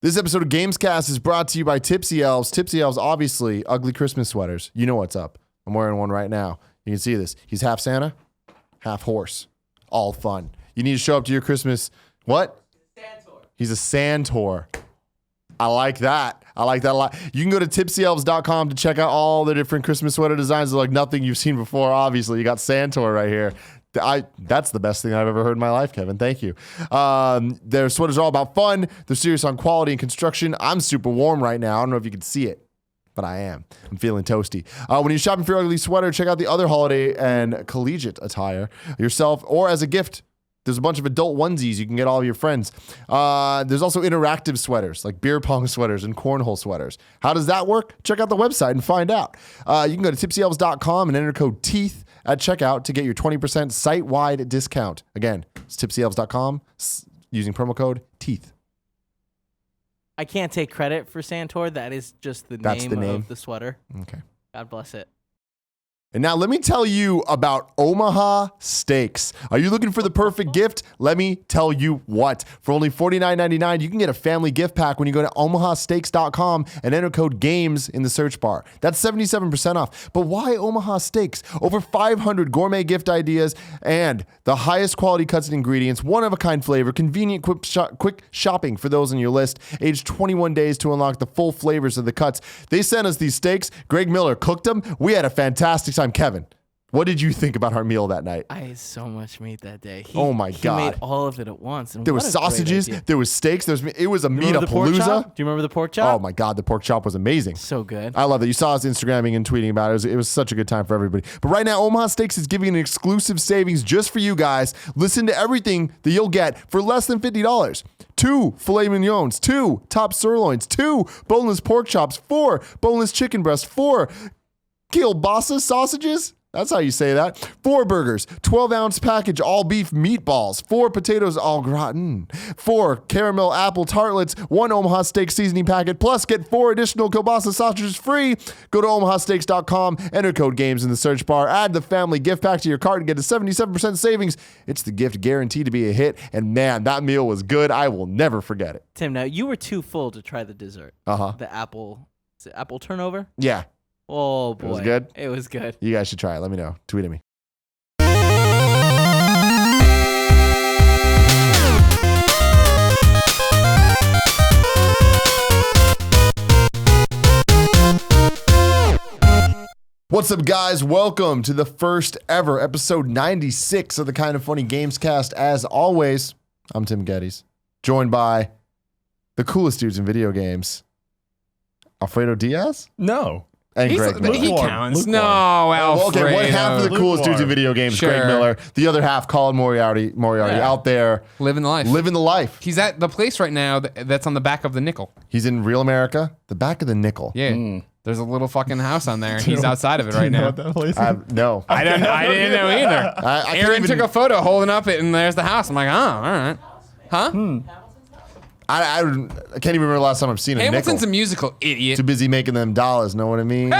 This episode of Gamescast is brought to you by Tipsy Elves. Tipsy Elves, obviously, ugly Christmas sweaters. You know what's up. I'm wearing one right now. You can see this. He's half Santa, half horse. All fun. You need to show up to your Christmas. What? Santor. He's a Santor. I like that. I like that a lot. You can go to tipsyelves.com to check out all the different Christmas sweater designs. They're like nothing you've seen before, obviously. You got Santor right here. That's the best thing I've ever heard in my life, Kevin. Thank you. Their sweaters are all about fun. They're serious on quality and construction. I'm super warm right now. I don't know if you can see it, but I am. I'm feeling toasty. When you're shopping for your ugly sweater, check out the other holiday and collegiate attire yourself or as a gift. There's a bunch of adult onesies you can get all of your friends. There's also interactive sweaters, like beer pong sweaters and cornhole sweaters. How does that work? Check out the website and find out. You can go to tipsyelves.com and enter code TEETH at checkout to get your 20% site-wide discount. Again, it's tipsyelves.com using promo code TEETH. I can't take credit for Santor. That is just the name of the sweater. Okay. God bless it. And now let me tell you about Omaha Steaks. Are you looking for the perfect gift? Let me tell you what. For only $49.99, you can get a family gift pack when you go to omahasteaks.com and enter code GAMES in the search bar. That's 77% off. But why Omaha Steaks? Over 500 gourmet gift ideas and the highest quality cuts and ingredients, one-of-a-kind flavor, convenient quick shopping for those on your list, aged 21 days to unlock the full flavors of the cuts. They sent us these steaks. Greg Miller cooked them. We had a fantastic time. Kevin, what did you think about our meal that night? I had so much meat that day. Oh my God. He made all of it at once. And there was sausages, there was steaks, it was a meat-a-palooza. Do you remember the pork chop? Oh my God, the pork chop was amazing. So good. I love that. You saw us Instagramming and tweeting about it. It was such a good time for everybody. But right now, Omaha Steaks is giving an exclusive savings just for you guys. Listen to everything that you'll get for less than $50. 2 filet mignons, 2 top sirloins, 2 boneless pork chops, 4 boneless chicken breasts, 4 kielbasa sausages. That's how you say that. 4 burgers, 12-ounce package, all beef meatballs, 4 potatoes au gratin, 4 caramel apple tartlets, 1 Omaha Steak seasoning packet, plus get 4 additional kielbasa sausages free. Go to omahasteaks.com, enter code GAMES in the search bar, add the family gift pack to your cart and get a 77% savings. It's the gift guaranteed to be a hit. And man, that meal was good. I will never forget it. Tim, now you were too full to try the dessert. The apple, is it apple turnover? Yeah. Oh, boy. It was good? It was good. You guys should try it. Let me know. Tweet at me. What's up, guys? Welcome to the first ever episode 96 of the Kind of Funny Gamescast. As always, I'm Tim Gettys, joined by the coolest dudes in video games, Alfredo Diaz? No. And Greg Miller. He counts. No, Alfredo. Okay, one half of the coolest dudes in video games, Sure. Greg Miller. The other half, Colin Moriarty out there. Living the life. Living the life. He's at the place right now that's on the back of the nickel. He's in real America, the back of the nickel. Yeah. There's a little fucking house on there, and he's outside of it right You know now. what that place is? No. I didn't know either. I Aaron took a photo holding up it, and there's the house. I'm like, oh, all right. Huh? I can't even remember the last time I've seen a Hamilton's nickel. a musical, idiot. Too busy making them dollars, know what I mean? Hey!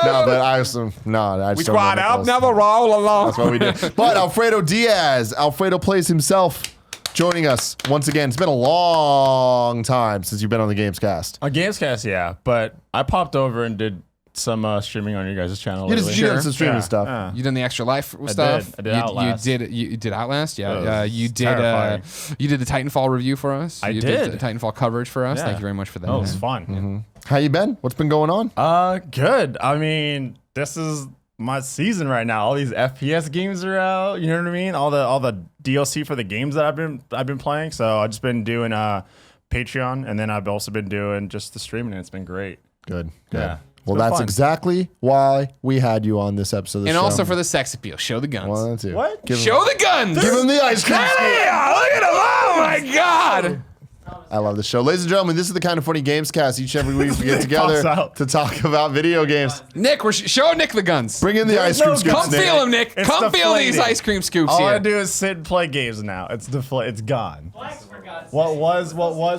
No, but I just We don't squad know up, nickels. never roll along. That's what we do. But Alfredo Diaz, Alfredo plays himself, joining us once again. It's been a long time since you've been on the Gamescast. On Gamescast, yeah. But I popped over and did some streaming on your guys' channel. You just lately. did some streaming stuff. Yeah. You done the Extra Life stuff? I did Outlast. You did Outlast, yeah. You did terrifying. you did the Titanfall review for us. I you did. the Titanfall coverage for us. Yeah. Thank you very much for that. Oh, it was fun. Mm-hmm. How you been? What's been going on? Good. I mean, this is my season right now. All these FPS games are out. You know what I mean? All the DLC for the games that I've been playing. So I've just been doing Patreon, and then I've also been doing just the streaming, and it's been great. Good. Yeah. Well, It's been that's fun. exactly why we had you on this episode of the And show. also for the sex appeal. Show the guns. 1 and 2. What? Show the guns. Give him the ice cream scoop. Yeah, look at him. Oh my God. I love the show. Ladies and gentlemen, this is the Kind of Funny Gamescast. Each and every week we get Pops together out. to talk about video games. Nick, show Nick the guns. Bring in the There's ice cream no scoops, Come Nick. feel him, Nick. It's Come feel these deflating. ice cream scoops All I here. do is sit and play games now. It's it's gone. What was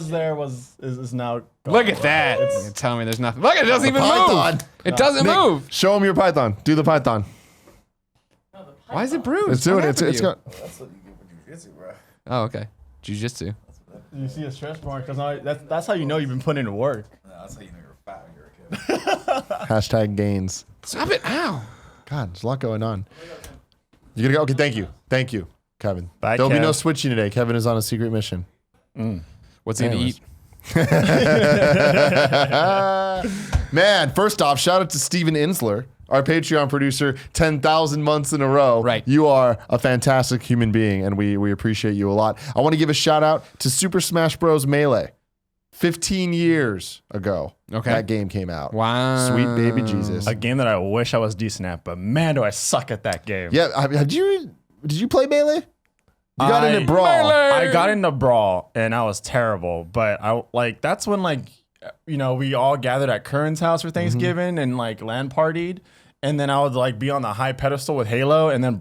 there is now gone. Look at that. You're telling me there's nothing. Look, it doesn't even Python. move. It doesn't Nick, move. show him your Python. Do the Python. Why is it bruised? It's doing What it. happened It's to got. you? Oh, okay. Jiu-jitsu. You see a stretch mark because that's how you know you've been putting in work. No, that's how you know you're fat when you're a kid. Hashtag gains. Stop it. Ow. God, there's a lot going on. You gonna go? Okay, thank you. Thank you, Kevin. Bye, There'll be Kev. no switching today. Kevin is on a secret mission. What's he going to Anyways. eat? Man, first off, shout out to Steven Insler, our Patreon producer, 10,000 months in a row. Right. You are a fantastic human being, and we appreciate you a lot. I want to give a shout out to Super Smash Bros. Melee. 15 years ago, Okay. that game came out. Wow. Sweet baby Jesus. A game that I wish I was decent at, but man, do I suck at that game. Yeah, did you play Melee? You got into Brawl. I got into Brawl and I was terrible, but that's when we all gathered at Curran's house for Thanksgiving and LAN partied. And then I would be on the high pedestal with Halo, and then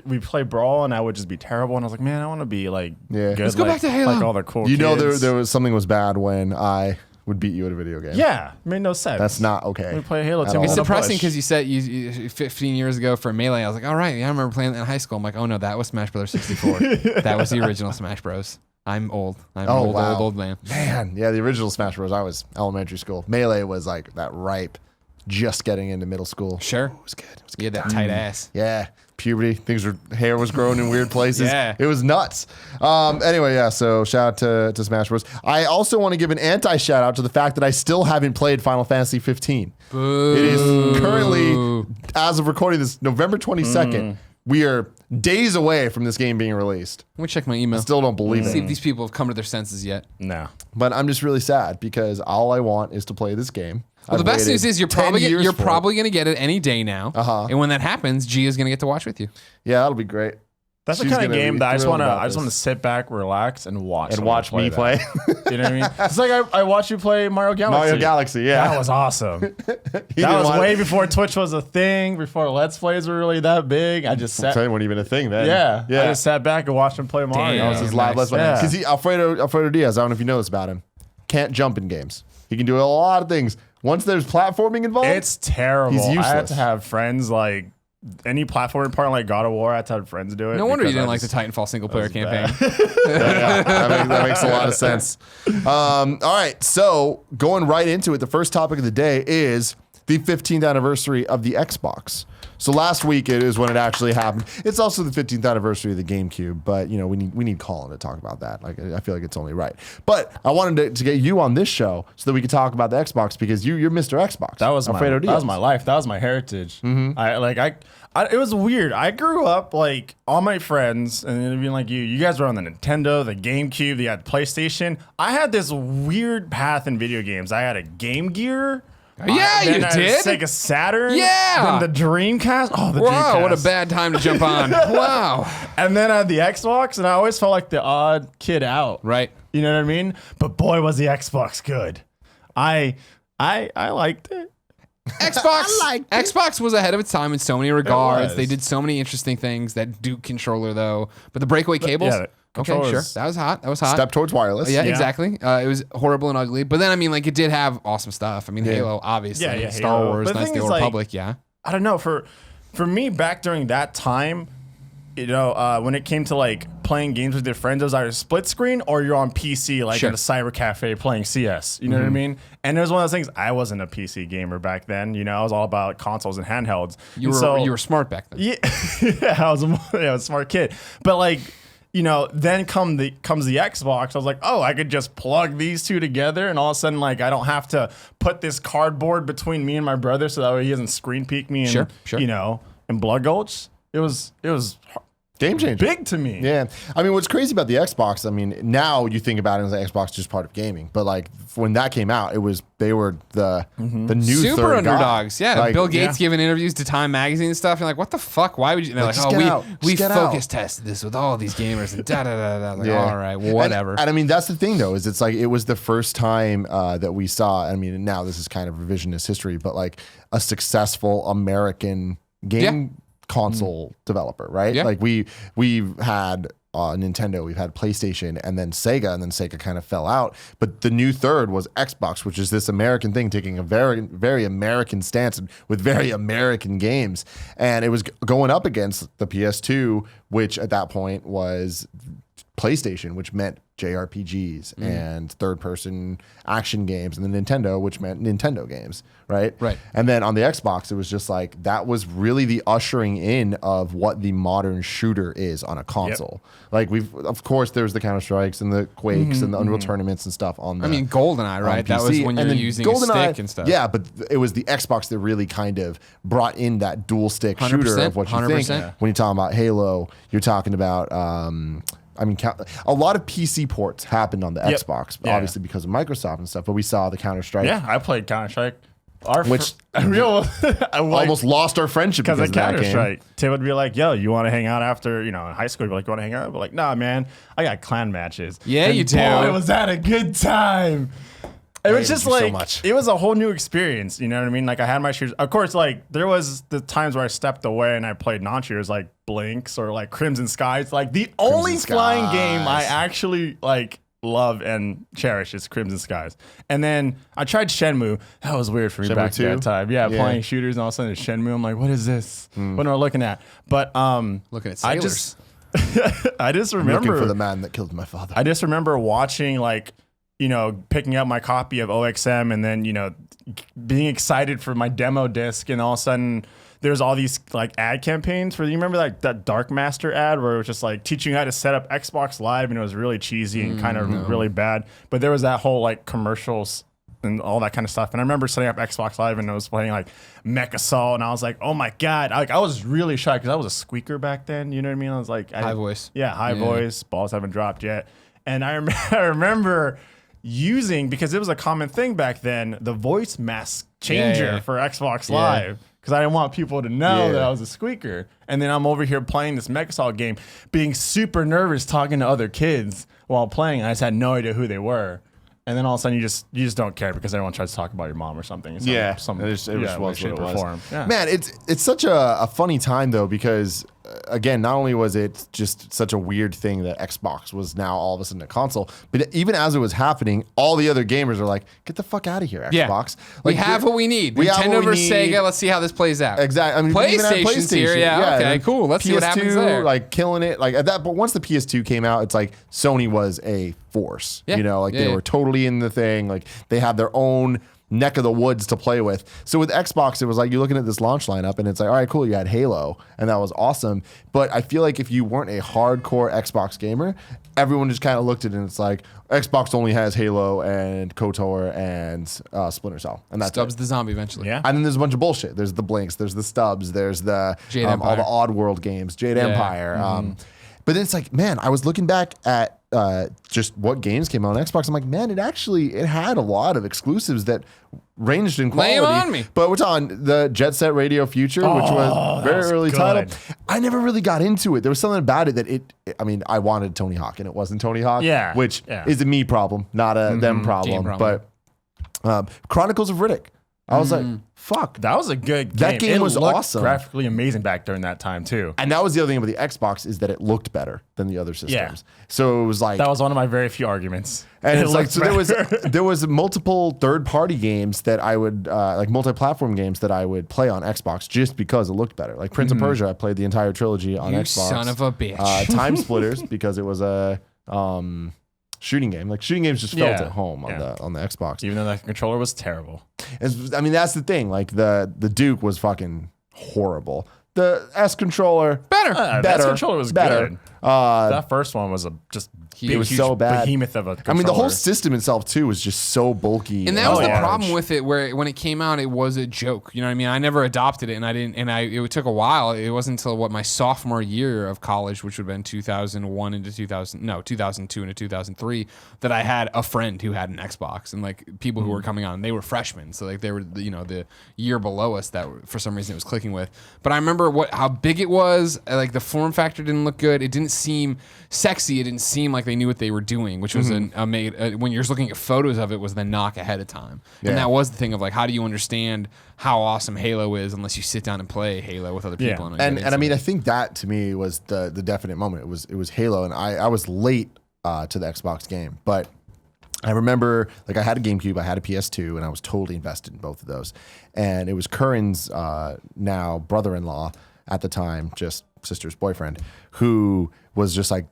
we play Brawl, and I would just be terrible. And I was like, man, I want to be good. Let's go back to Halo. Like all the cool You know kids. there was something was bad when I would beat you at a video game. Yeah, made no sense. That's not okay. We play Halo At too. all. It's On the depressing because you said you 15 years ago for Melee. I was like, all right, yeah, I remember playing that in high school. I'm like, oh no, that was Smash Bros. 64. That was the original Smash Bros. I'm old. I'm Oh, an wow. old man. Man, yeah, the original Smash Bros. I was elementary school. Melee was like that ripe, just getting into middle school. Sure. It was good. It was You had good. that tight ass. Yeah, puberty. Hair was growing in weird places. Yeah. It was nuts. Anyway, yeah, so shout out to Smash Bros. I also want to give an anti-shout out to the fact that I still haven't played Final Fantasy 15. Boo. It is currently, as of recording this, November 22nd. We are days away from this game being released. Let me check my email. Still don't believe See it. if these people have come to their senses yet. No. But I'm just really sad because all I want is to play this game. Well, the I've best news waited is you're 10 probably years you're for it. probably going to get it any day now. Uh-huh. And when that happens, G is going to get to watch with you. Yeah, that'll be great. That's the She's kind of gonna game be that I just thrilled want to. about I just this. want to sit back, relax, and watch. And someone watch me that. play. You know what I mean? It's like I watched you play Mario Galaxy. Mario Galaxy, yeah. That was awesome. He That didn't was want- way before Twitch was a thing. Before Let's Plays were really that big. I just sat. It wasn't even a thing then. Yeah, yeah. I just sat back and watched him play Mario. That was his nice. live Let's Play. Yeah. Because Alfredo Diaz, I don't know if you know this about him, can't jump in games. He can do a lot of things. Once there's platforming involved, It's terrible. He's I had useless. to have friends any platforming part like God of War. I had to have friends do it. No wonder you because didn't I like the just- Titanfall single player was campaign. yeah, that makes a lot of sense. All right, so going right into it, the first topic of the day is the 15th anniversary of the Xbox. So last week it is when it actually happened. It's also the 15th anniversary of the GameCube, but we need Colin to talk about that. Like I feel like it's only right. But I wanted to get you on this show so that we could talk about the Xbox because you're Mr. Xbox. That was Alfredo that Diaz. was my life. That was my heritage. It was weird. I grew up all my friends and being like you guys were on the Nintendo, the GameCube, you had PlayStation. I had this weird path in video games. I had a Game Gear. Yeah, Then you I had a did. Sega Saturn. Yeah. Then the Dreamcast. Oh, the Wow, Dreamcast. what a bad time to jump on. Wow. And then I had the Xbox, and I always felt like the odd kid out. Right. You know what I mean? But boy, was the Xbox good. I liked it. Xbox was ahead of its time in so many regards. was. They did so many interesting things. That Duke controller, though, but the breakaway cables. yeah, the okay, sure, controllers- that was hot. That was hot. Step towards wireless. Yeah, Yeah. exactly. It was horrible and ugly, but then it did have awesome stuff. I mean, Halo, obviously. Yeah, Star Halo. Wars, But the Knights of thing the is, Old Republic. Yeah. I don't know. For me, back during that time, when it came to playing games with your friends, it was either split screen or you're on PC, Sure. at a cyber cafe playing CS. You know what I mean? And it was one of those things. I wasn't a PC gamer back then. I was all about consoles and handhelds. You were smart back then. Yeah, I was a smart kid. But then comes the Xbox. I was like, oh, I could just plug these two together, and all of a sudden, I don't have to put this cardboard between me and my brother, so that way he doesn't screen peek me and Sure. and blood gulch. It was Game changer. big to me. Yeah. I mean, what's crazy about the Xbox, now you think about it as the Xbox just part of gaming. But when that came out, they were the new Super third guy. underdogs. Yeah. Bill Gates yeah. giving interviews to Time Magazine and stuff. You're like, what the fuck? Why would you? And they're like, just oh, get out. we Just get focus out. tested this with all these gamers and da da da da. Like, Yeah. all right, whatever. And I mean, that's the thing, though, is it's it was the first time that we saw, now this is kind of revisionist history, but a successful American game console developer, right? Yeah. We've had Nintendo, we've had PlayStation, and then Sega kind of fell out. But the new third was Xbox, which is this American thing, taking a very, very American stance with very American games. And it was going up against the PS2, which at that point was PlayStation, which meant JRPGs and third-person action games, and the Nintendo, which meant Nintendo games, right? Right. And then on the Xbox, it was just like that was really the ushering in of what the modern shooter is on a console. Like of course, there's the Counter Strikes and the Quakes and the Unreal Tournaments and stuff on. I mean, GoldenEye, right? That was when you're using a stick and stuff. Yeah, but it was the Xbox that really kind of brought in that dual stick shooter of what you 100%. think when you're talking about Halo. You're talking about. I mean, a lot of PC ports happened on the Xbox, obviously because of Microsoft and stuff. But we saw the Counter Strike. Yeah, I played Counter Strike. I almost lost our friendship because of that game. Counter-Strike. Tim would be like, yo, you want to hang out after, in high school? You'd be like, you want to hang out? We're like, nah, man, I got clan matches. Yeah, and you do. Boy, was that a good time. It was just like, so much. It was a whole new experience. You know what I mean? Like, I had my shooters. Of course, like, there was the times where I stepped away and I played non-shooters like Blinks or like Crimson Skies. Like, the only flying game I actually, like, love and cherish is Crimson Skies. And then I tried Shenmue. That was weird for me back at that time. Yeah, playing shooters and all of a sudden it's Shenmue. I'm like, what is this? What am I looking at? But looking at sailors. I just remember looking for the man that killed my father. I just remember watching, like, picking up my copy of OXM and then, being excited for my demo disc, and all of a sudden there's all these like ad campaigns for, you remember like that Dark Master ad where it was just like teaching you how to set up Xbox Live, and it was really cheesy and kind of really bad. But there was that whole like commercials and all that kind of stuff. And I remember setting up Xbox Live and I was playing like Mech Assault, and I was like, oh my God. I was really shy because I was a squeaker back then. You know what I mean? I was like, high voice. Yeah, high voice. Balls haven't dropped yet. And I remember using, because it was a common thing back then, the voice mask changer for Xbox Live, because I didn't want people to know that I was a squeaker. And then I'm over here playing this Mech Assault game, being super nervous talking to other kids while playing. I just had no idea who they were. And then all of a sudden, you just don't care because everyone tries to talk about your mom or something. It just was what it was. Yeah. Man, it's such a funny time though, because again, not only was it just such a weird thing that Xbox was now all of a sudden a console, but even as it was happening, all the other gamers are like, "Get the fuck out of here, Xbox!" Like, we have what we need. Nintendo versus Sega. Let's see how this plays out. Exactly. I mean, PlayStation's here. Yeah. Okay. Cool. Let's see what happens there. Like killing it. Like at that. But once the PS2 came out, it's like Sony was a force. Yeah. They were totally in the thing. Like they had their own neck of the woods to play with. So with Xbox, it was like you're looking at this launch lineup and it's like, all right, cool, you had Halo and that was awesome. But I feel like if you weren't a hardcore Xbox gamer, everyone just kind of looked at it and it's like, Xbox only has Halo and KOTOR and Splinter Cell. And that's Stubbs the zombie eventually. Yeah. And then there's a bunch of bullshit. There's the Blinks, there's the Stubbs, there's the all the Oddworld games, Jade Empire. But then it's like, man, I was looking back at just what games came out on Xbox. I'm like, man, it had a lot of exclusives that ranged in quality. Lay 'em on me. But we're talking the Jet Set Radio Future, which was very early title. I never really got into it. There was something about it that I wanted Tony Hawk, and it wasn't Tony Hawk, which is a me problem, not a them problem. But Chronicles of Riddick. I was like, fuck. That was a good game. That game was awesome. Graphically amazing back during that time, too. And that was the other thing about the Xbox is that it looked better than the other systems. Yeah. So it was like... That was one of my very few arguments. And it's like, so there was multiple third-party games that I would, like multi-platform games that I would play on Xbox just because it looked better. Like Prince of Persia, I played the entire trilogy on Xbox. You son of a bitch. Time Splitters, because it was a... shooting game. Like shooting games just felt at home on the Xbox. Even though that controller was terrible. I mean, that's the thing. Like the Duke was fucking horrible. The S controller better. The S controller was better. Good. That first one was it was so bad. Behemoth of a controller. I mean, the whole system itself too was just so bulky. And that was the problem with it, where when it came out, it was a joke. You know what I mean? I never adopted it, and it took a while. It wasn't until my sophomore year of college, which would have been 2002 into 2003, that I had a friend who had an Xbox, and like people who were coming on, they were freshmen, so like they were the year below us that for some reason it was clicking with. But I remember how big it was. Like the form factor didn't look good. It didn't seem sexy. It didn't seem like they knew what they were doing, which was when you're just looking at photos of it, was the knock ahead of time. And that was the thing of like, how do you understand how awesome Halo is unless you sit down and play Halo with other people? And I mean, I think that to me was the definite moment. It was Halo, and I was late to the Xbox game, but I remember like I had a GameCube, I had a PS2, and I was totally invested in both of those. And it was Curran's now brother-in-law at the time, just sister's boyfriend, who was just like,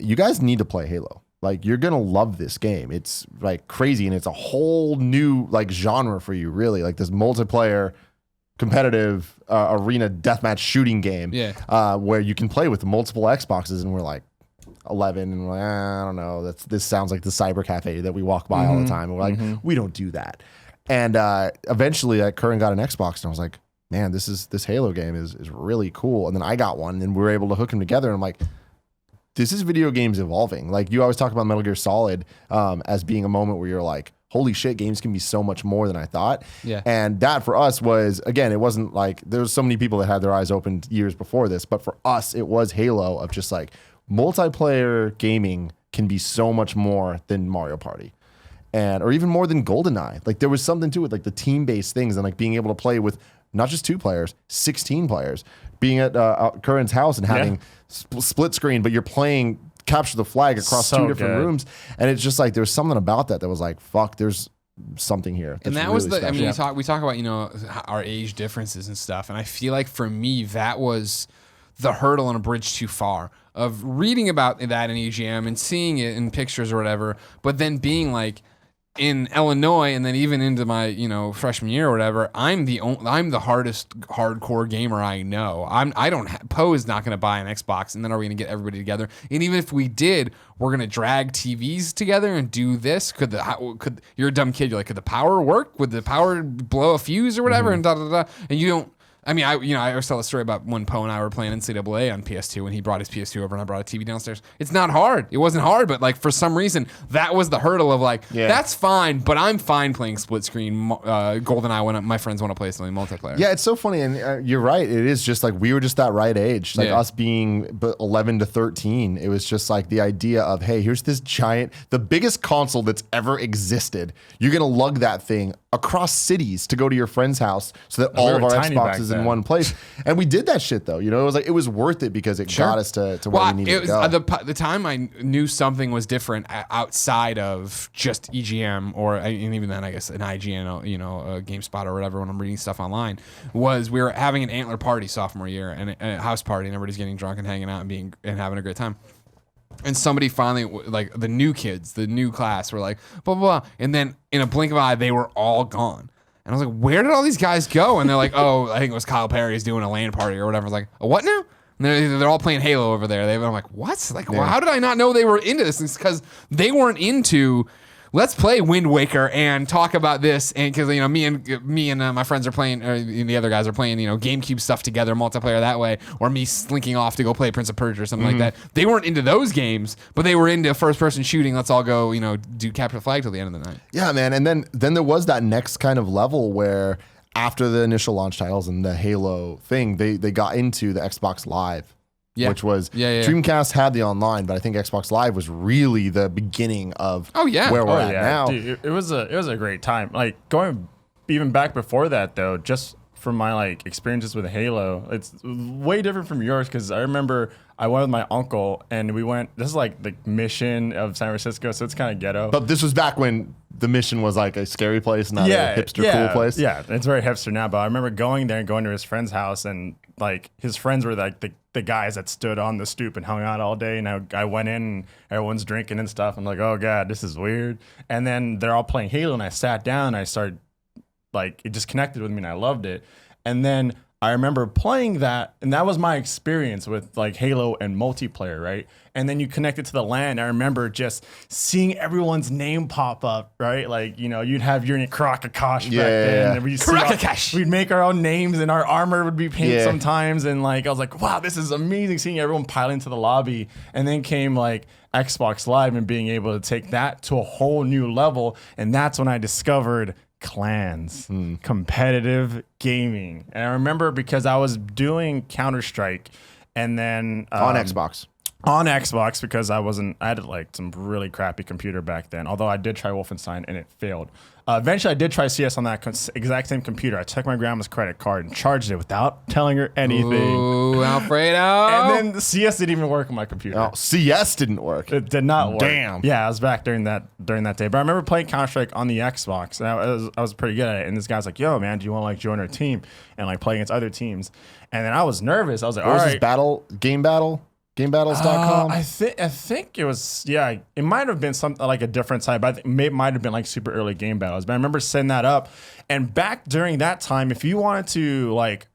you guys need to play Halo. Like, you're gonna love this game. It's like crazy, and it's a whole new like genre for you, really. Like this multiplayer, competitive arena deathmatch shooting game, where you can play with multiple Xboxes, and we're like 11, and we're like, I don't know. This sounds like the cyber cafe that we walk by all the time, and we're like, we don't do that. And eventually, Curran got an Xbox, and I was like, man, this Halo game is really cool. And then I got one, and we were able to hook them together. And I'm like, this is video games evolving. Like, you always talk about Metal Gear Solid as being a moment where you're like, holy shit, games can be so much more than I thought. Yeah. And that for us was, again, it wasn't like there was so many people that had their eyes opened years before this, but for us, it was Halo of just like multiplayer gaming can be so much more than Mario Party. Or even more than GoldenEye. Like, there was something to it, like the team-based things, and like being able to play with not just 2 players, 16 players, being at Curran's house and having split screen, but you're playing capture the flag across 2 different rooms. And it's just like, there's something about that was like, fuck, there's something here. And that really was special. I mean, we talk about, you know, our age differences and stuff. And I feel like for me, that was the hurdle and a bridge too far of reading about that in EGM and seeing it in pictures or whatever, but then being like, in Illinois, and then even into my, you know, freshman year or whatever, I'm the hardest hardcore gamer I know. Poe is not going to buy an Xbox, and then are we going to get everybody together? And even if we did, we're going to drag TVs together and do this. Could you're a dumb kid? You're like, could the power work? Would the power blow a fuse or whatever? And and you don't. I mean, I always tell a story about when Poe and I were playing NCAA on PS2 when he brought his PS2 over and I brought a TV downstairs. It's not hard. It wasn't hard, but like for some reason, that was the hurdle of like, that's fine, but I'm fine playing split screen GoldenEye when my friends want to play something multiplayer. Yeah, it's so funny, and you're right. It is just like we were just that right age, like us being 11 to 13. It was just like the idea of, hey, here's this giant, the biggest console that's ever existed. You're gonna lug that thing across cities to go to your friend's house so that all of our Xboxes in one place. And we did that shit though. You know, it was worth it because it got us to where we needed to go. The time I knew something was different outside of just EGM and even then I guess an IGN, you know, a GameSpot or whatever when I'm reading stuff online, was we were having an antler party sophomore year and a house party and everybody's getting drunk and hanging out and having a great time. And somebody finally, like the new kids, the new class were like, blah, blah, blah. And then in a blink of an eye, they were all gone. And I was like, where did all these guys go? And they're like, oh, I think it was Kyle Perry's doing a LAN party or whatever. I was like, a what now? And they're all playing Halo over there. I'm like, what? Like, well, how did I not know they were into this? It's because they weren't into, let's play Wind Waker and talk about this. And because, you know, me and my friends are playing, or the other guys are playing, you know, GameCube stuff together, multiplayer that way, or me slinking off to go play Prince of Persia or something like that. They weren't into those games, but they were into first-person shooting. Let's all go, you know, do capture the flag till the end of the night. Yeah, man. And then there was that next kind of level where after the initial launch titles and the Halo thing, they got into the Xbox Live. Which was Dreamcast had the online, but I think Xbox Live was really the beginning of where we're at now. Dude, it was a great time. Like going even back before that though, just from my like experiences with Halo, it's way different from yours because I remember I went with my uncle and we went. This is like the Mission of San Francisco, so it's kind of ghetto. But this was back when the Mission was like a scary place, not a hipster cool place. Yeah, it's very hipster now. But I remember going there and going to his friend's house, and like his friends were like the guys that stood on the stoop and hung out all day. And I went in and everyone's drinking and stuff. I'm like, oh God, this is weird. And then they're all playing Halo, and I sat down and I started, like, it just connected with me and I loved it. And then I remember playing that, and that was my experience with like Halo and multiplayer, right? And then you connect it to the LAN. I remember just seeing everyone's name pop up, right? Like, you know, you'd have Yuri Krakakash back then. And we'd make our own names, and our armor would be pink sometimes. And like, I was like, wow, this is amazing seeing everyone pile into the lobby. And then came like Xbox Live and being able to take that to a whole new level. And that's when I discovered clans, competitive gaming. And I remember because I was doing Counter-Strike and then on Xbox because I had like some really crappy computer back then, although I did try Wolfenstein and it failed. Eventually I did try CS on that exact same computer. I took my grandma's credit card and charged it without telling her anything. Ooh, Alfredo. And then the CS didn't even work on my computer. Oh, CS didn't work. It did not work. Damn. Yeah, I was back during that day. But I remember playing Counter-Strike on the Xbox, and I was pretty good at it. And this guy's like, yo, man, do you want to like join our team and like play against other teams? And then I was nervous. I was like, all right. Game GameBattles.com. I think it was, yeah, it might have been something like a different site, but I think it might have been like super early Game Battles. But I remember setting that up. And back during that time, if you wanted to like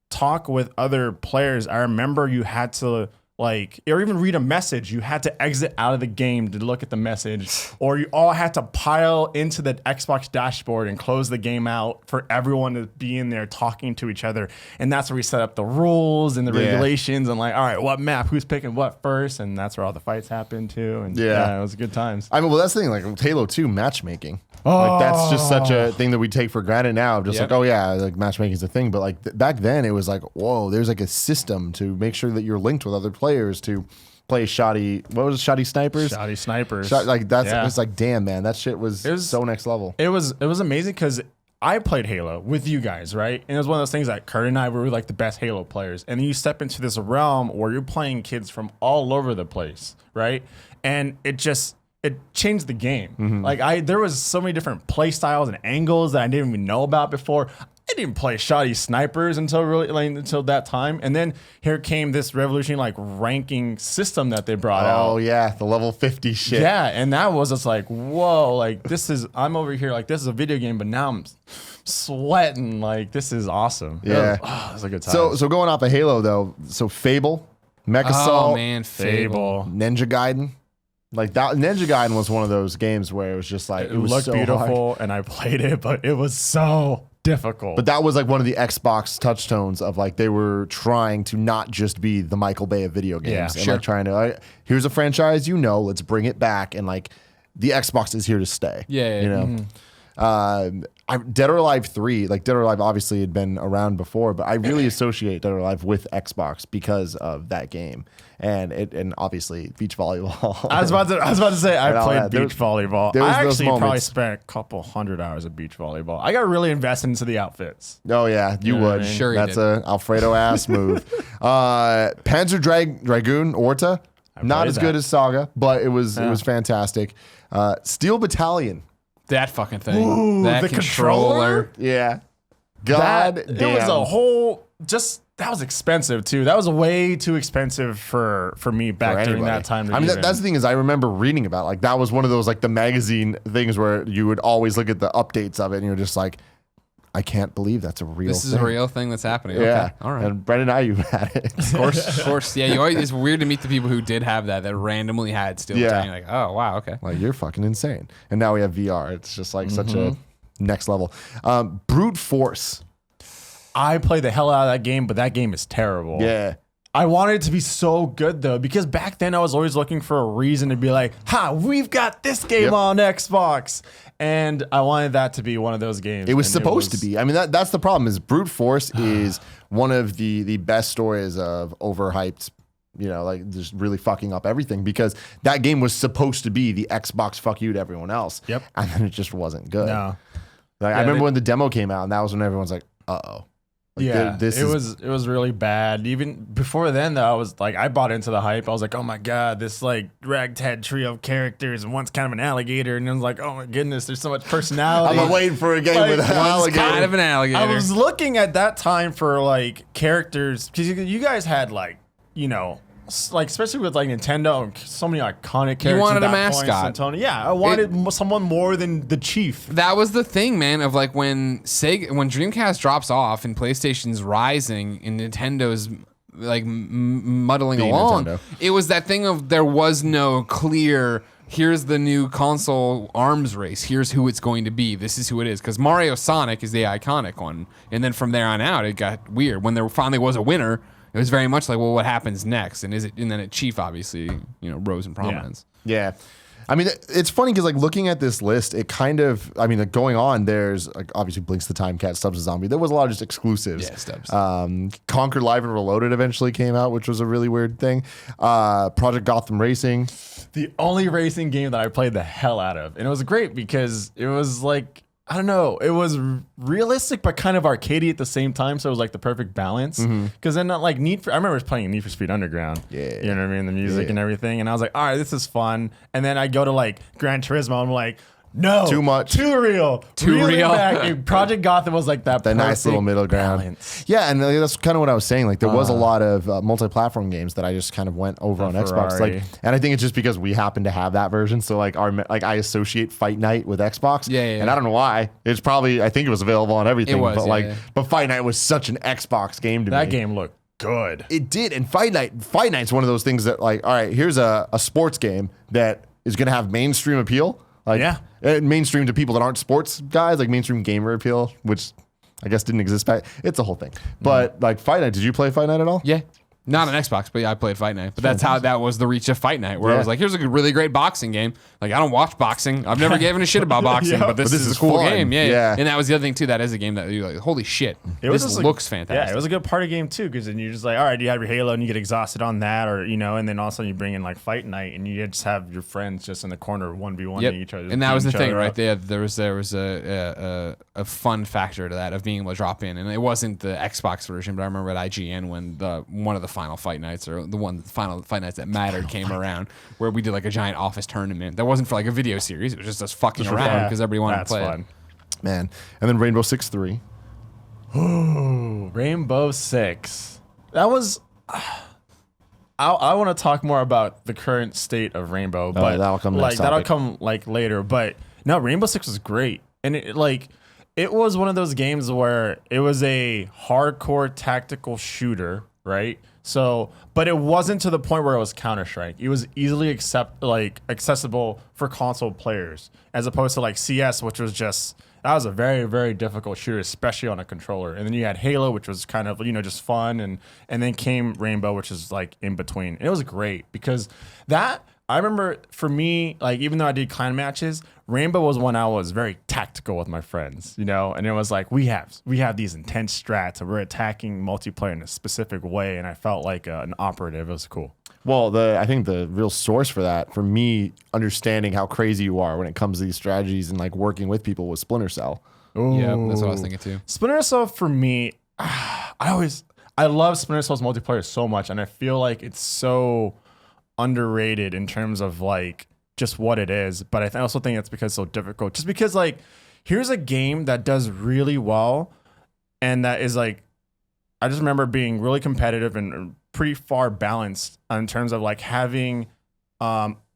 talk with other players, I remember you had to like, or even read a message, you had to exit out of the game to look at the message, or you all had to pile into the Xbox dashboard and close the game out for everyone to be in there talking to each other. And that's where we set up the rules and the regulations and like, all right, what map, who's picking what first, and that's where all the fights happened too. And yeah, it was good times. I mean, well, that's the thing, like with Halo 2 matchmaking. Like that's just such a thing that we take for granted now. Just like, oh yeah, like matchmaking is a thing. But like back then, it was like, whoa, there's like a system to make sure that you're linked with other players to play shoddy. What was it, shoddy snipers? Shoddy snipers. Like that's it's like, damn man, that shit was so next level. It was amazing because I played Halo with you guys, right? And it was one of those things that Kurt and I were like the best Halo players. And then you step into this realm where you're playing kids from all over the place, right? And it changed the game. Like there was so many different play styles and angles that I didn't even know about before. I didn't play shoddy snipers until that time. And then here came this revolutionary like ranking system that they brought out. Oh yeah, the level 50 shit. Yeah, and that was just like, whoa, like I'm over here like this is a video game, but now I'm sweating. Like this is awesome. Yeah. It was a good time. So going off of Halo though, so Fable, Mech Assault, Oh man, Fable. Ninja Gaiden. Like that, Ninja Gaiden was one of those games where it was just like it was looked so beautiful, hard. and I played it, but it was so difficult. But that was like one of the Xbox touchstones of like they were trying to not just be the Michael Bay of video games, and like trying to here's a franchise, let's bring it back, and like the Xbox is here to stay. You know. Dead or Alive 3, like Dead or Alive obviously had been around before, but I really associate Dead or Alive with Xbox because of that game and obviously beach volleyball. I was about to say I played beach volleyball. I actually probably spent a couple 100 hours of beach volleyball. I got really invested into the outfits. Oh yeah, you would. I mean? Sure, that's a Alfredo ass move. Panzer Dragoon Orta, not as good as Saga, but it was fantastic. Steel Battalion. That fucking thing. Ooh, that the controller? Yeah. God It damn. was a whole that was expensive too. That was way too expensive for me back during that time. I mean, that's the thing is I remember reading about like that was one of those like the magazine things where you would always look at the updates of it and you're just like, I can't believe that's a real thing. This is a real thing that's happening. Yeah. Okay. All right. And Brendan and I, you had it. Of course. Yeah, it's weird to meet the people who did have that randomly had Steel Battalion. You're like, oh, wow, okay. Like, you're fucking insane. And now we have VR. It's just like such a next level. Brute Force. I played the hell out of that game, but that game is terrible. Yeah. I wanted it to be so good though, because back then I was always looking for a reason to be like, we've got this game on Xbox. And I wanted that to be one of those games. It was supposed to be. I mean, that's the problem is Brute Force is one of the best stories of overhyped, like just really fucking up everything because that game was supposed to be the Xbox fuck you to everyone else. Yep. And then it just wasn't good. No. Like, I remember when the demo came out and that was when everyone's like, uh-oh. Like, it was really bad. Even before then, though, I was like, I bought into the hype. I was like, oh my god, this like ragtag trio of characters, and one's kind of an alligator, and I was like, oh my goodness, there's so much personality. I'm waiting for a game with an alligator. Kind of an alligator. I was looking at that time for like characters because you guys had like like especially with like Nintendo and so many iconic characters. You wanted at a that point, mascot. Santoni. Yeah, I wanted someone more than the chief. That was the thing, man, of like when Dreamcast drops off and PlayStation's rising and Nintendo's like muddling Being along. Nintendo. It was that thing of there was no clear, here's the new console arms race. Here's who it's going to be. This is who it is. Because Mario Sonic is the iconic one. And then from there on out, it got weird. When there finally was a winner, it was very much like, well, what happens next? And then a chief obviously, rose in prominence. Yeah. I mean, it's funny because like looking at this list, it kind of, I mean, like going on, there's like obviously Blinks the Time Cat, Stubbs the Zombie. There was a lot of just exclusives. Yeah, Stubbs. Conquer Live and Reloaded eventually came out, which was a really weird thing. Project Gotham Racing. The only racing game that I played the hell out of. And it was great because it was like, I don't know, it was realistic but kind of arcadey at the same time, so it was like the perfect balance. Because then not like I remember playing Need for Speed Underground. Yeah. You know what I mean? The music and everything. And I was like, all right, this is fun. And then I go to like Gran Turismo and I'm like, No, Too much. too real, Too Really real. back. Project Gotham was like that. The nice little perfect middle ground. balance. Yeah, and that's kind of what I was saying. Like there was a lot of multi-platform games that I just kind of went over on Xbox. Ferrari. Like, and I think it's just because we happen to have that version. So like I associate Fight Night with Xbox. Yeah. And I don't know why. It's probably I think it was available on everything. It was, but yeah. but Fight Night was such an Xbox game to me. That game looked good. It did, and Fight Night's one of those things that like, all right, here's a sports game that is going to have mainstream appeal. Like, mainstream to people that aren't sports guys, like mainstream gamer appeal, which I guess didn't exist back. It's a whole thing. But like Fight Night, did you play Fight Night at all? Yeah. Not on Xbox, but yeah, I played Fight Night. But that's how that was the reach of Fight Night, where I was like, here's a really great boxing game. Like, I don't watch boxing. I've never given a shit about boxing, but this is a cool fun. game. Yeah. Yeah. And that was the other thing, too. That is a game that you're like, holy shit. This looks fantastic. Yeah, it was a good party game too, because then you're just like, all right, you have your Halo and you get exhausted on that, or and then all of a sudden you bring in like Fight Night and you just have your friends just in the corner 1v1 each other. And that was the thing, right? There was a fun factor to that of being able to drop in, and it wasn't the Xbox version, but I remember at IGN when one of the final Fight Nights, or the final Fight Nights that mattered, came around, where we did like a giant office tournament that wasn't for like a video series. It was just us fucking around because everybody wanted to play. Fun. Man. And then Rainbow Six 3. Ooh, Rainbow Six. That was. I want to talk more about the current state of Rainbow, but that'll come next that'll topic. come like later. But no, Rainbow Six was great, and it was one of those games where it was a hardcore tactical shooter, right? So, but it wasn't to the point where it was Counter-Strike. It was easily accessible for console players, as opposed to like CS, which was that was a very, very difficult shooter, especially on a controller. And then you had Halo, which was kind of just fun, and then came Rainbow, which is like in between. And it was great because I remember for me, like even though I did clan matches, Rainbow was when I was very tactical with my friends, and it was like we have these intense strats and we're attacking multiplayer in a specific way, and I felt like an operative. It was cool. Well, I think the real source for that, for me, understanding how crazy you are when it comes to these strategies and like working with people, was Splinter Cell. Yeah, that's what I was thinking too. Splinter Cell for me, I love Splinter Cell's multiplayer so much, and I feel like it's so underrated in terms of like just what it is, but I also think it's because it's so difficult. Just because like here's a game that does really well, and that is like I just remember being really competitive and pretty far balanced in terms of like having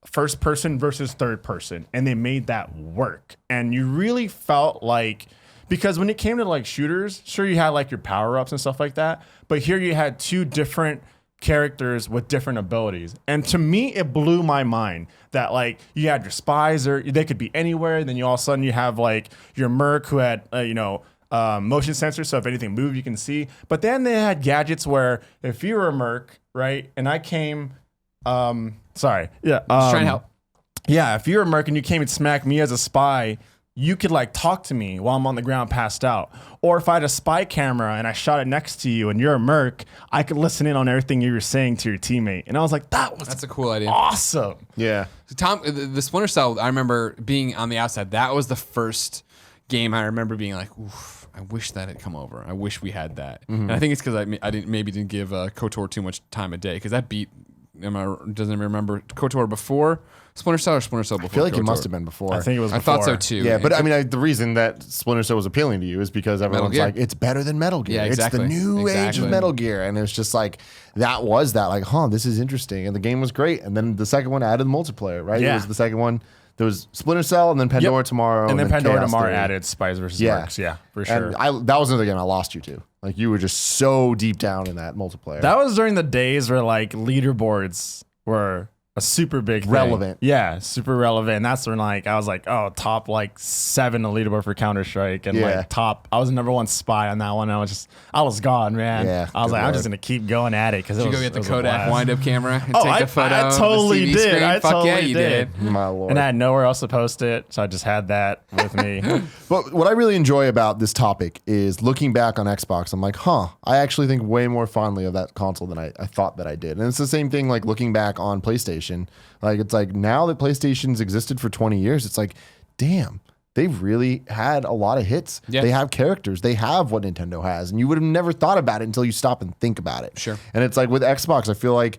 first person versus third person, and they made that work. And you really felt like, because when it came to like shooters, sure you had like your power ups and stuff like that, but here you had two different characters with different abilities. And to me, it blew my mind that like you had your spies, or they could be anywhere. Then you all of a sudden you have like your merc who had motion sensors, so if anything moved you can see. But then they had gadgets where if you were a merc, right, and I came just trying to help. Yeah, if you were a merc and you came and smacked me as a spy, you could like talk to me while I'm on the ground passed out. Or if I had a spy camera and I shot it next to you and you're a merc, I could listen in on everything you were saying to your teammate. And I was like, that's a cool idea. Awesome. Yeah. So Tom, the Splinter Cell, I remember being on the outside. That was the first game I remember being like, oof, I wish that had come over. I wish we had that. And I think it's because I didn't give KOTOR too much time of day, because that beat. Doesn't remember KOTOR before Splinter Cell or Splinter Cell before? I feel like KOTOR? it must have been before. I think it was before. I thought so too. Yeah, but I mean, the reason that Splinter Cell was appealing to you is because everyone's Gear. like, it's better than Metal Gear. Yeah, exactly. It's the new age of Metal Gear. And it was just like, this is interesting. And the game was great. And then the second one added the multiplayer, right? Yeah. It was the second one. There was Splinter Cell, and then Pandora Tomorrow. And then Pandora Chaos Tomorrow 3. added Spies versus Mercs. Yeah, for sure. And that was another game I lost you to. Like, you were just so deep down in that multiplayer. That was during the days where like leaderboards were a super big thing. Relevant. Yeah, super relevant. And that's when like I was like, oh, top like 7 on leaderboard for Counter-Strike, and Yeah. like top. I was the #1 spy on that one. I was gone, man. Yeah, I was good like, I'm lord. just gonna keep going at it because Did it you was, go get the it was a Kodak blast. wind-up camera and Oh, take I- a photo? I of totally the TV did. Screen? I Fuck yeah, totally you did. did. My lord. And I had nowhere else to post it, so I just had that with me. But what I really enjoy about this topic is looking back on Xbox, I'm like, I actually think way more fondly of that console than I thought that I did. And it's the same thing like looking back on PlayStation. Like, it's like now that PlayStation's existed for 20 years, it's like, damn, they've really had a lot of hits. Yeah. They have characters. They have what Nintendo has. And you would have never thought about it until you stop and think about it. Sure. And it's like with Xbox, I feel like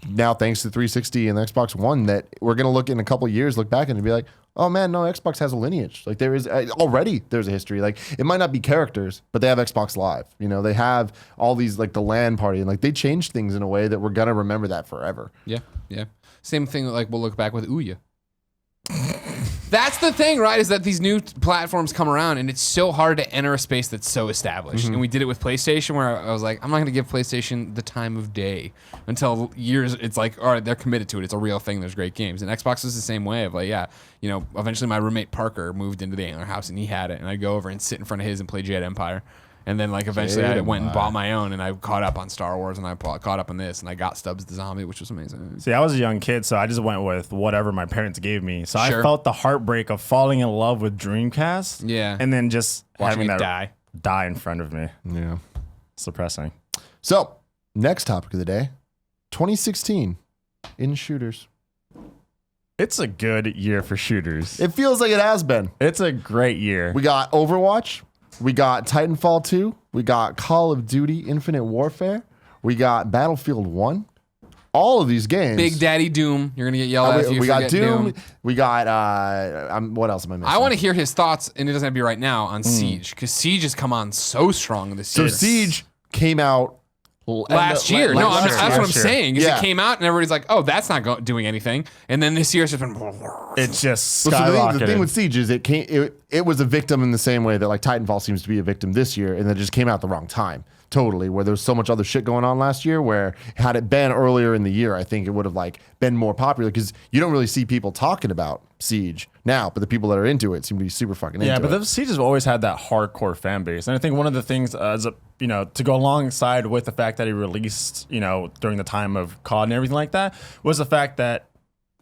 now thanks to 360 and the Xbox One that we're going to look in a couple of years, look back and be like, oh man, no, Xbox has a lineage. Like there is already, there's a history. Like it might not be characters, but they have Xbox Live. You know, they have all these like the LAN party and like they changed things in a way that we're going to remember that forever. Yeah, yeah. Same thing like we'll look back with Ouya. That's the thing, right? Is that these new platforms come around and it's so hard to enter a space that's so established. And we did it with PlayStation where I was like, I'm not going to give PlayStation the time of day until years. It's like, all right, they're committed to it. It's a real thing. There's great games. And Xbox is the same way of like, yeah, you know, eventually my roommate Parker moved into the Antler house and he had it. And I'd go over and sit in front of his and play Jade Empire. And then like eventually I went and bought my own and I caught up on Star Wars and I caught up on this and I got Stubbs the Zombie, which was amazing. See, I was a young kid, so I just went with whatever my parents gave me. So Sure. I felt the heartbreak of falling in love with Dreamcast. Yeah. And then just Watching having it that die in front of me. Yeah. It's depressing. So next topic of the day, 2016 in shooters. It's a good year for shooters. It feels like it has been. It's a great year. We got Overwatch. We got Titanfall 2. We got Call of Duty Infinite Warfare. We got Battlefield 1. All of these games. Big Daddy Doom. You're going to get yelled at if you we got forget Doom. We got, what else am I missing? I want to hear his thoughts, and it doesn't have to be right now, on Siege, because Siege has come on so strong this So year. Siege came out Last year. No, last year. that's what I'm Last year. saying. Is Yeah. it came out, and everybody's like, oh, that's not doing anything. And then this year's just been... It's just Well, skyrocketed. so the thing with Siege is it was a victim in the same way that like Titanfall seems to be a victim this year, and it just came out the wrong time. Totally, where there's so much other shit going on last year. Where had it been earlier in the year, I think it would have like been more popular because you don't really see people talking about Siege now, but the people that are into it seem to be super fucking into it. Yeah, but the Siege has always had that hardcore fan base, and I think one of the things, to go alongside with the fact that he released, during the time of COD and everything like that, was the fact that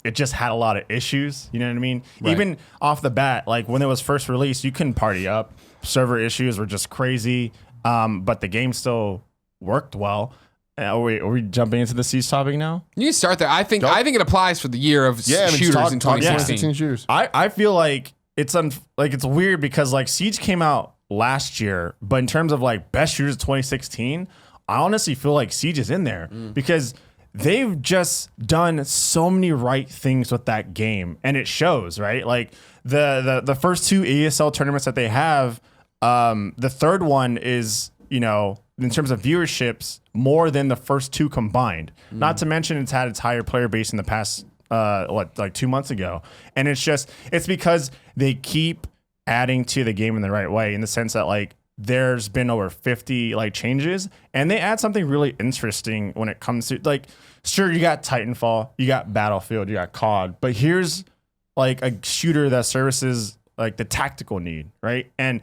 it just had a lot of issues. You know what I mean? Right. Even off the bat, like when it was first released, you couldn't party up. Server issues were just crazy, but the game still worked well. Are we jumping into the Siege topic now? You can start there. I think it applies for the year of shooters in 2016. Shooters. I feel like it's weird because like Siege came out last year, but in terms of like best shooters of 2016, I honestly feel like Siege is in there because they've just done so many right things with that game, and it shows, right? Like the first two ESL tournaments that they have, the third one is, in terms of viewerships, more than the first two combined. Not to mention it's had its higher player base in the past, 2 months ago. And it's because they keep adding to the game in the right way, in the sense that like there's been over 50 like changes, and they add something really interesting when it comes to like, sure, you got Titanfall, you got Battlefield, you got COD, but here's like a shooter that services like the tactical need, right? And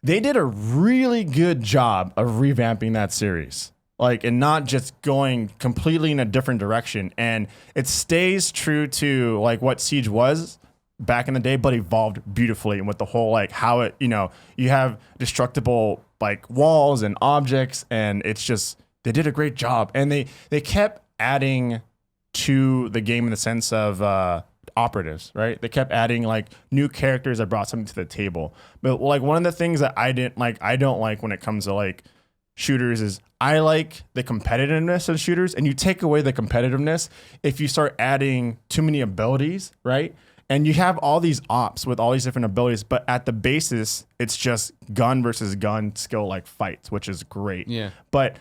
they did a really good job of revamping that series, and not just going completely in a different direction. And it stays true to like what Siege was back in the day, but evolved beautifully. And with the whole like how it, you have destructible like walls and objects, and it's just they did a great job. And they kept adding to the game in the sense of operatives, right? They kept adding like new characters that brought something to the table. But like one of the things that I don't like when it comes to like shooters is I like the competitiveness of shooters, and you take away the competitiveness if you start adding too many abilities, right? And you have all these ops with all these different abilities, but at the basis, it's just gun versus gun skill like fights, which is great. Yeah. But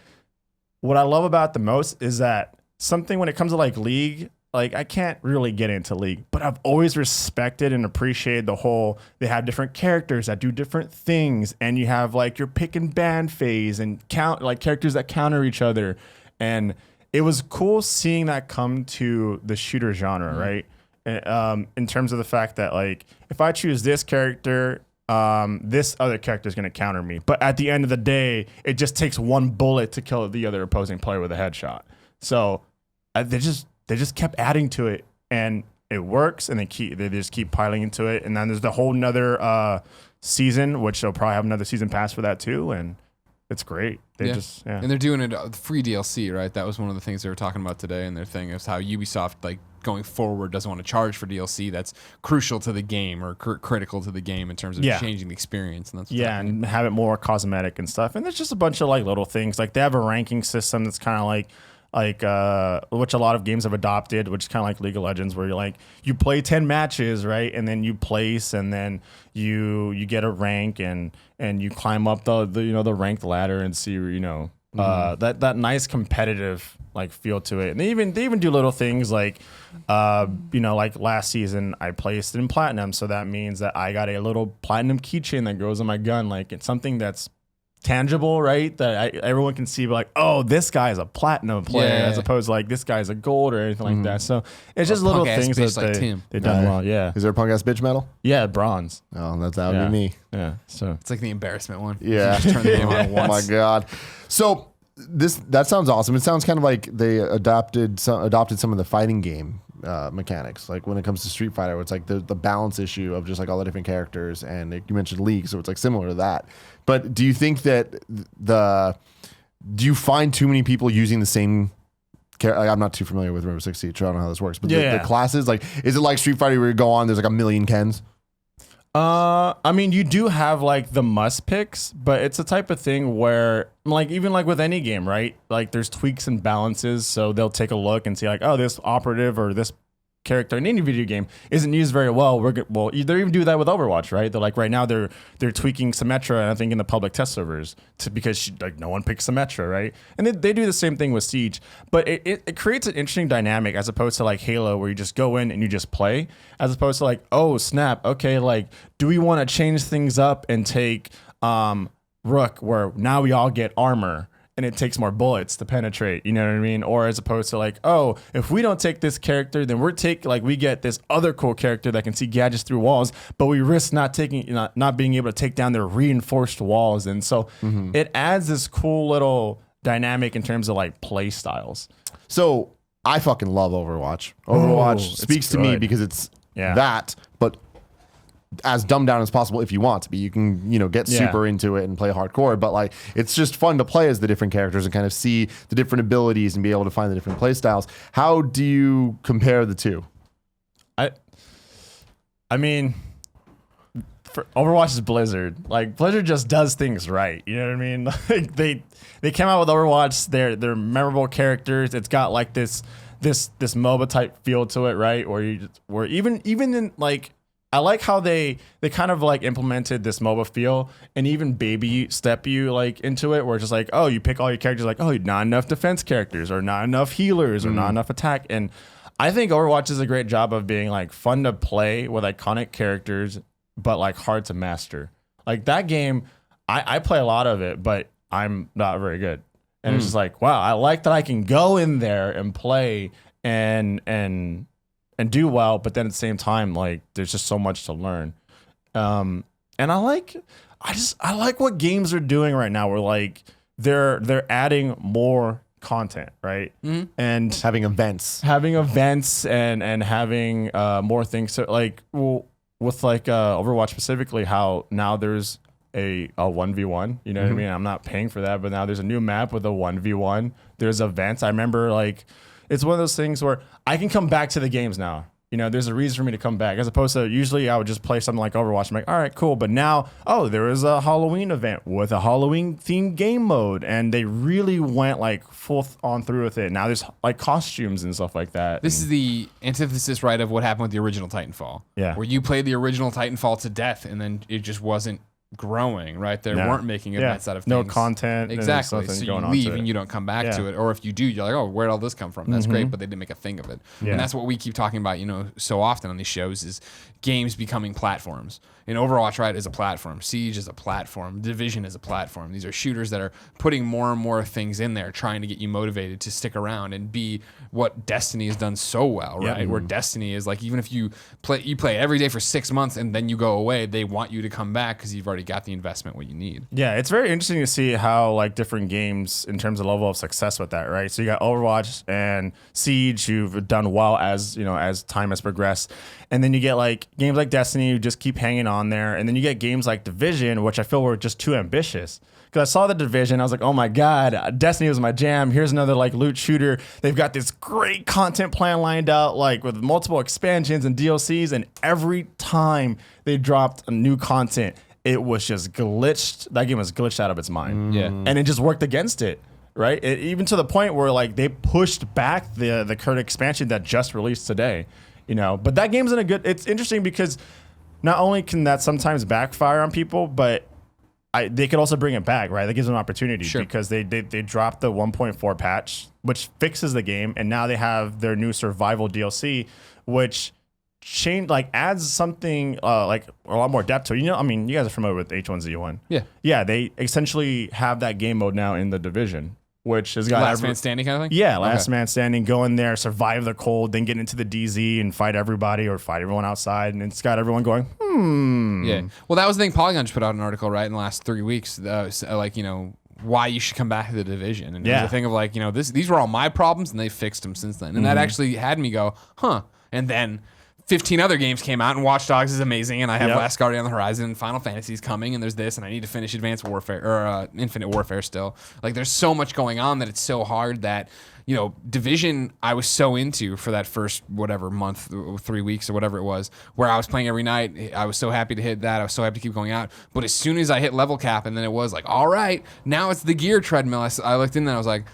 what I love about it the most is that something when it comes to like League, like I can't really get into League, but I've always respected and appreciated the whole, they have different characters that do different things, and you have like your pick and ban phase and characters that counter each other. And it was cool seeing that come to the shooter genre, right? In terms of the fact that like, if I choose this character, this other character is going to counter me. But at the end of the day, it just takes one bullet to kill the other opposing player with a headshot. So they just kept adding to it, and it works, and they just keep piling into it. And then there's the whole nother season, which they'll probably have another season pass for that too, and it's great. And they're doing it free DLC, right? That was one of the things they were talking about today, and their thing is how Ubisoft like going forward doesn't want to charge for DLC that's crucial to the game or critical to the game in terms of changing the experience. And that's what's happening. And have it more cosmetic and stuff. And there's just a bunch of like little things. Like they have a ranking system that's kind of like which a lot of games have adopted, which is kind of like League of Legends, where you're like, you play 10 matches, right? And then you place, and then you get a rank, and you climb up the ranked ladder and see, that nice competitive like feel to it. And they even do little things like, like last season I placed in platinum, so that means that I got a little platinum keychain that goes on my gun. Like it's something that's tangible, right? That everyone can see, like, oh, this guy is a platinum player, as opposed to like this guy's a gold or anything like that. So it's just little things that they've done well. Yeah. Is there a punk ass bitch medal? Yeah, bronze. Oh, that would be me. Yeah. So it's like the embarrassment one. Yeah. Just turn the game on once. Oh my god. So that sounds awesome. It sounds kind of like they adopted some of the fighting game mechanics, like when it comes to Street Fighter, where it's like the balance issue of just like all the different characters, and you mentioned League, so it's like similar to that. But do you think that do you find too many people using the same I'm not too familiar with Rainbow Six Siege, so I don't know how this works, but the classes, like, is it like Street Fighter where you go on, there's like a million Kens? I mean, you do have like the must picks, but it's a type of thing where, like, even like with any game, right? Like, there's tweaks and balances, so they'll take a look and see, like, oh, this operative or this character in any video game isn't used very well. They even do that with Overwatch, right? They're like, right now they're tweaking Symmetra, I think, in the public test servers because no one picks Symmetra, right? And they do the same thing with Siege, but it creates an interesting dynamic as opposed to like Halo, where you just go in and you just play, as opposed to like, oh snap, okay, like, do we want to change things up and take Rook, where now we all get armor and it takes more bullets to penetrate, you know what I mean? Or as opposed to like, oh, if we don't take this character, then we get this other cool character that can see gadgets through walls, but we risk not being able to take down their reinforced walls. And so it adds this cool little dynamic in terms of like play styles. So I fucking love Overwatch. Overwatch speaks to me because it's that, but as dumbed down as possible if you want to be. You can, get super into it and play hardcore, but like, it's just fun to play as the different characters and kind of see the different abilities and be able to find the different play styles. How do you compare the two? I mean, for Overwatch is Blizzard. Like, Blizzard just does things right. You know what I mean? Like, they came out with Overwatch. They're memorable characters. It's got like this MOBA type feel to it, right? Where even in like, I like how they kind of like implemented this MOBA feel and even baby step you like into it, where it's just like, oh, you pick all your characters, like, oh, not enough defense characters or not enough healers or not enough attack. And I think Overwatch does a great job of being like fun to play with iconic characters, but like hard to master. Like that game, I play a lot of it, but I'm not very good. And it's just like, wow, I like that I can go in there and play and do well, but then at the same time, like, there's just so much to learn. And I like what games are doing right now, where like they're adding more content, right? And having events and having more things. So like, with like Overwatch specifically, how now there's a 1v1, you know what I mean? I'm not paying for that, but now there's a new map with a 1v1. There's events. I remember, like, it's one of those things where I can come back to the games now. There's a reason for me to come back, as opposed to usually I would just play something like Overwatch. I'm like, all right, cool. But now, there is a Halloween event with a Halloween themed game mode, and they really went like full on through with it. Now there's like costumes and stuff like that. This is the antithesis, right, of what happened with the original Titanfall. Yeah. Where you played the original Titanfall to death, and then it just wasn't growing, right? They weren't making events out of things. No content. Exactly. So you leave and you don't come back to it. Or if you do, you're like, oh, where'd all this come from? That's great, but they didn't make a thing of it. Yeah. And that's what we keep talking about, so often on these shows, is games becoming platforms. And Overwatch, right, is a platform. Siege is a platform. Division is a platform. These are shooters that are putting more and more things in there, trying to get you motivated to stick around and be what Destiny has done so well, right? Yep. Where Destiny is like, even if you play every day for 6 months and then you go away, they want you to come back because you've already already got the investment what you need. Yeah, it's very interesting to see how like different games in terms of level of success with that, right? So you got Overwatch and Siege who've done well as as time has progressed, and then you get like games like Destiny who just keep hanging on there, and then you get games like Division, which I feel were just too ambitious. Because I saw the Division, I was like, oh my God, Destiny was my jam. Here's another like loot shooter. They've got this great content plan lined out, like with multiple expansions and DLCs. And every time they dropped a new content, it was just glitched. That game was glitched out of its mind. Yeah. And it just worked against it, right? Even to the point where like they pushed back the current expansion that just released today, But that game's it's interesting because not only can that sometimes backfire on people, but they could also bring it back, right? That gives them an opportunity because they dropped the 1.4 patch, which fixes the game, and now they have their new survival DLC, which adds something like a lot more depth to it. You guys are familiar with H1Z1. Yeah, they essentially have that game mode now in the Division, which has got last man standing kind of thing. Yeah, last man standing. Go in there, survive the cold, then get into the DZ and fight everybody or fight everyone outside, and it's got everyone going. Yeah. Well, that was the thing. Polygon just put out an article right in the last 3 weeks, why you should come back to the Division, and it was a thing of these were all my problems, and they fixed them since then, and that actually had me go, huh, and then 15 other games came out, and Watch Dogs is amazing, and I have Last Guardian on the horizon, and Final Fantasy's coming, and there's this, and I need to finish Advanced Warfare or Infinite Warfare still. Like, there's so much going on that it's so hard that Division I was so into for that first month, 3 weeks or whatever it was, where I was playing every night. I was so happy to hit that. I was so happy to keep going out. But as soon as I hit level cap, and then it was like, all right, now it's the gear treadmill. I looked in there, I was like,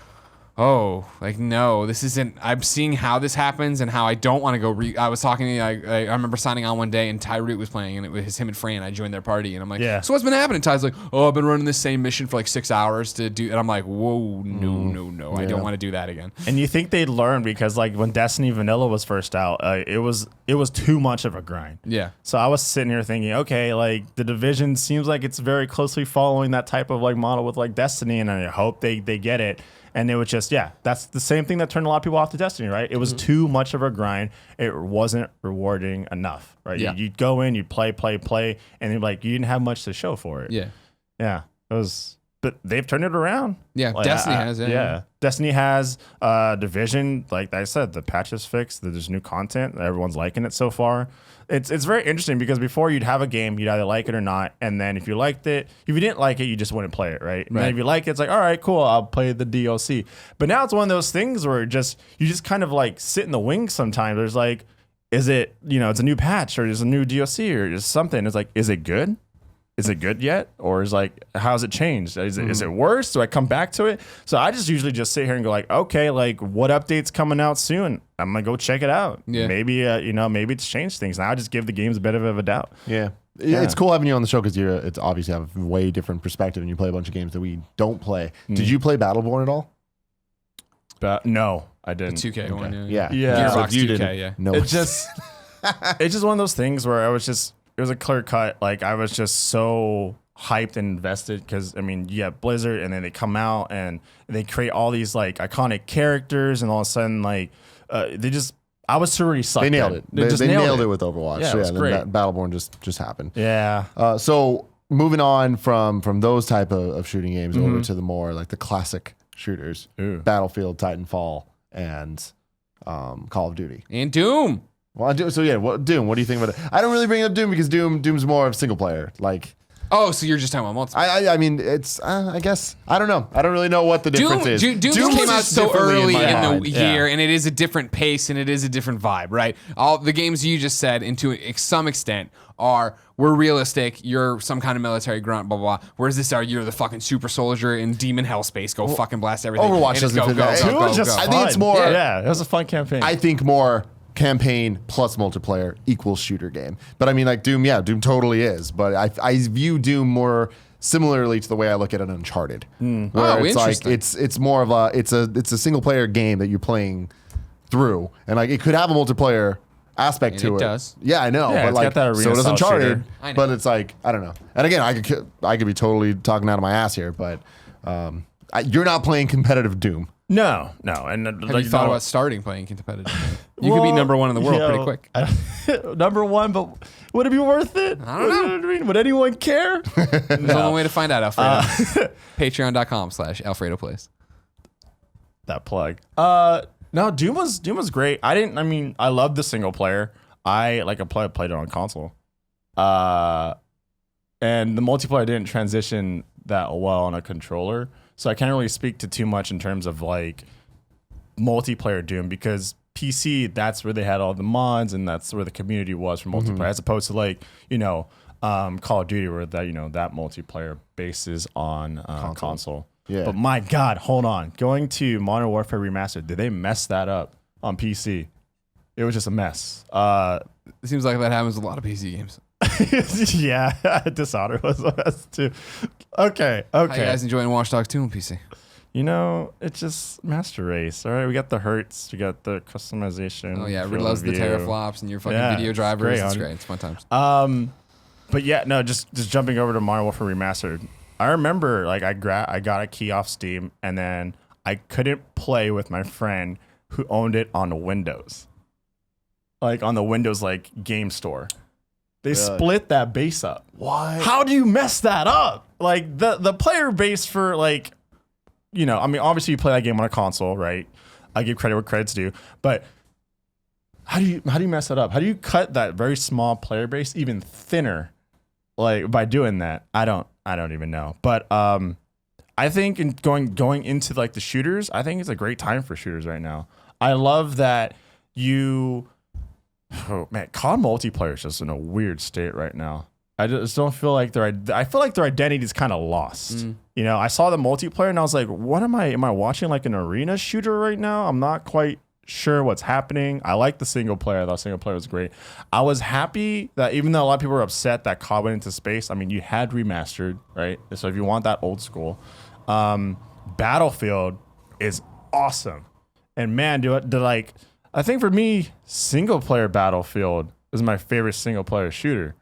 oh, like, no, this isn't. I'm seeing how this happens and how I don't want to go. I was talking to I remember signing on one day and Ty Root was playing, and it was him and Fran. I joined their party, and I'm like, so what's been happening? Ty's like, oh, I've been running this same mission for like 6 hours to do, and I'm like, whoa, no, I don't want to do that again. And you think they'd learn because like when Destiny Vanilla was first out, it was too much of a grind. Yeah. So I was sitting here thinking, okay, like the Division seems like it's very closely following that type of like model with like Destiny, and I hope they get it. And it was just, that's the same thing that turned a lot of people off to Destiny, right? It was too much of a grind. It wasn't rewarding enough, right? Yeah. You'd go in, you'd play, and you're like, you didn't have much to show for it. Yeah. Yeah. It was, but they've turned it around. Yeah. Like, Destiny has it. Yeah. Destiny has Division, like I said, the patch is fixed. There's new content. Everyone's liking it so far. It's very interesting because before you'd have a game, you'd either like it or not, and then if you liked it, if you didn't like it, you just wouldn't play it, right? And then if you like it, it's like, all right, cool, I'll play the DLC. But now it's one of those things where you just kind of like sit in the wings sometimes. There's like, is it, it's a new patch or there's a new DLC or just something. It's like, is it good? Is it good yet? Or is like, how's it changed? Is it worse? Do I come back to it? So I just usually just sit here and go like, okay, like what update's coming out soon? I'm going to go check it out. Yeah. Maybe, maybe it's changed things. Now I just give the games a bit of a doubt. Yeah. It's cool having you on the show because it's obviously have a way different perspective and you play a bunch of games that we don't play. Did you play Battleborn at all? No, I didn't. The 2K one. Yeah. Gearbox you 2K, didn't. No. It's just one of those things where it was a clear cut. Like I was just so hyped and invested because you have Blizzard and then they come out and they create all these like iconic characters and all of a sudden like I was already sucked. They nailed it. They nailed it with Overwatch. Yeah, it was great. Battleborn just happened. Yeah. So moving on from those type of shooting games over to the more like the classic shooters, Battlefield, Titanfall, and Call of Duty and Doom. Well, Doom. What do you think about it? I don't really bring up Doom because Doom's more of single player. Like, oh, so you're just talking about multiplayer? I mean, it's I guess I don't know. I don't really know what the difference is. Doom came out so early in the year, and it is a different pace and it is a different vibe, right? All the games you just said, and to some extent, we're realistic. You're some kind of military grunt, blah blah blah. Whereas this you're the fucking super soldier in demon hell space. Go fucking blast everything. Overwatch doesn't fit that. It was just fun. I think it's more. Yeah, it was a fun campaign. I think more campaign plus multiplayer equals shooter game. But I mean, like Doom, Doom totally is. But I view Doom more similarly to the way I look at an Uncharted. Where it's like it's more of it's a single player game that you're playing through, and like it could have a multiplayer aspect to it. It does. Yeah, I know. But like so does Uncharted. Know. But it's like I don't know. And again, I could be totally talking out of my ass here, but you're not playing competitive Doom. No, and Have you thought about starting playing competitive? You could be number one in the world pretty quick. Number one, but would it be worth it? I don't know. What I mean? Would anyone care? There's only way to find out, Alfredo. Patreon.com/AlfredoPlays. That plug. No, Doom was great. I love the single player. I played it on console. And the multiplayer didn't transition that well on a controller. So I can't really speak to too much in terms of like multiplayer Doom, because PC, that's where they had all the mods and that's where the community was for multiplayer, as opposed to like, Call of Duty, where that, that multiplayer bases on console. Yeah. But my God, hold on. Going to Modern Warfare Remastered, did they mess that up on PC? It was just a mess. It seems like that happens with a lot of PC games. Yeah, Dishonored was a mess too. Okay. How you guys enjoying Watch Dogs 2 on PC? It's just Master Race. All right, we got the hertz, we got the customization. Oh yeah, Rid loves the teraflops and your fucking video drivers. It's great. It's fun times. But yeah, no, just jumping over to Modern Warfare Remastered. I remember like I got a key off Steam, and then I couldn't play with my friend who owned it on the Windows. Like on the Windows game store. They split that base up. What? How do you mess that up? Like the player base for obviously you play that game on a console, right? I give credit where credit's due, but how do you mess that up? How do you cut that very small player base even thinner, like by doing that? I don't even know. But I think going into like the shooters, I think it's a great time for shooters right now. I love that oh man, COD multiplayer is just in a weird state right now. I just don't feel like I feel like their identity is kind of lost. I saw the multiplayer and I was like, what am I watching like an arena shooter right now? I'm not quite sure what's happening. I like the single player. I thought single player was great. I was happy that even though a lot of people were upset that COD went into space, I mean, you had remastered, right? So if you want that old school, Battlefield is awesome. And man, I think for me, single player Battlefield is my favorite single player shooter.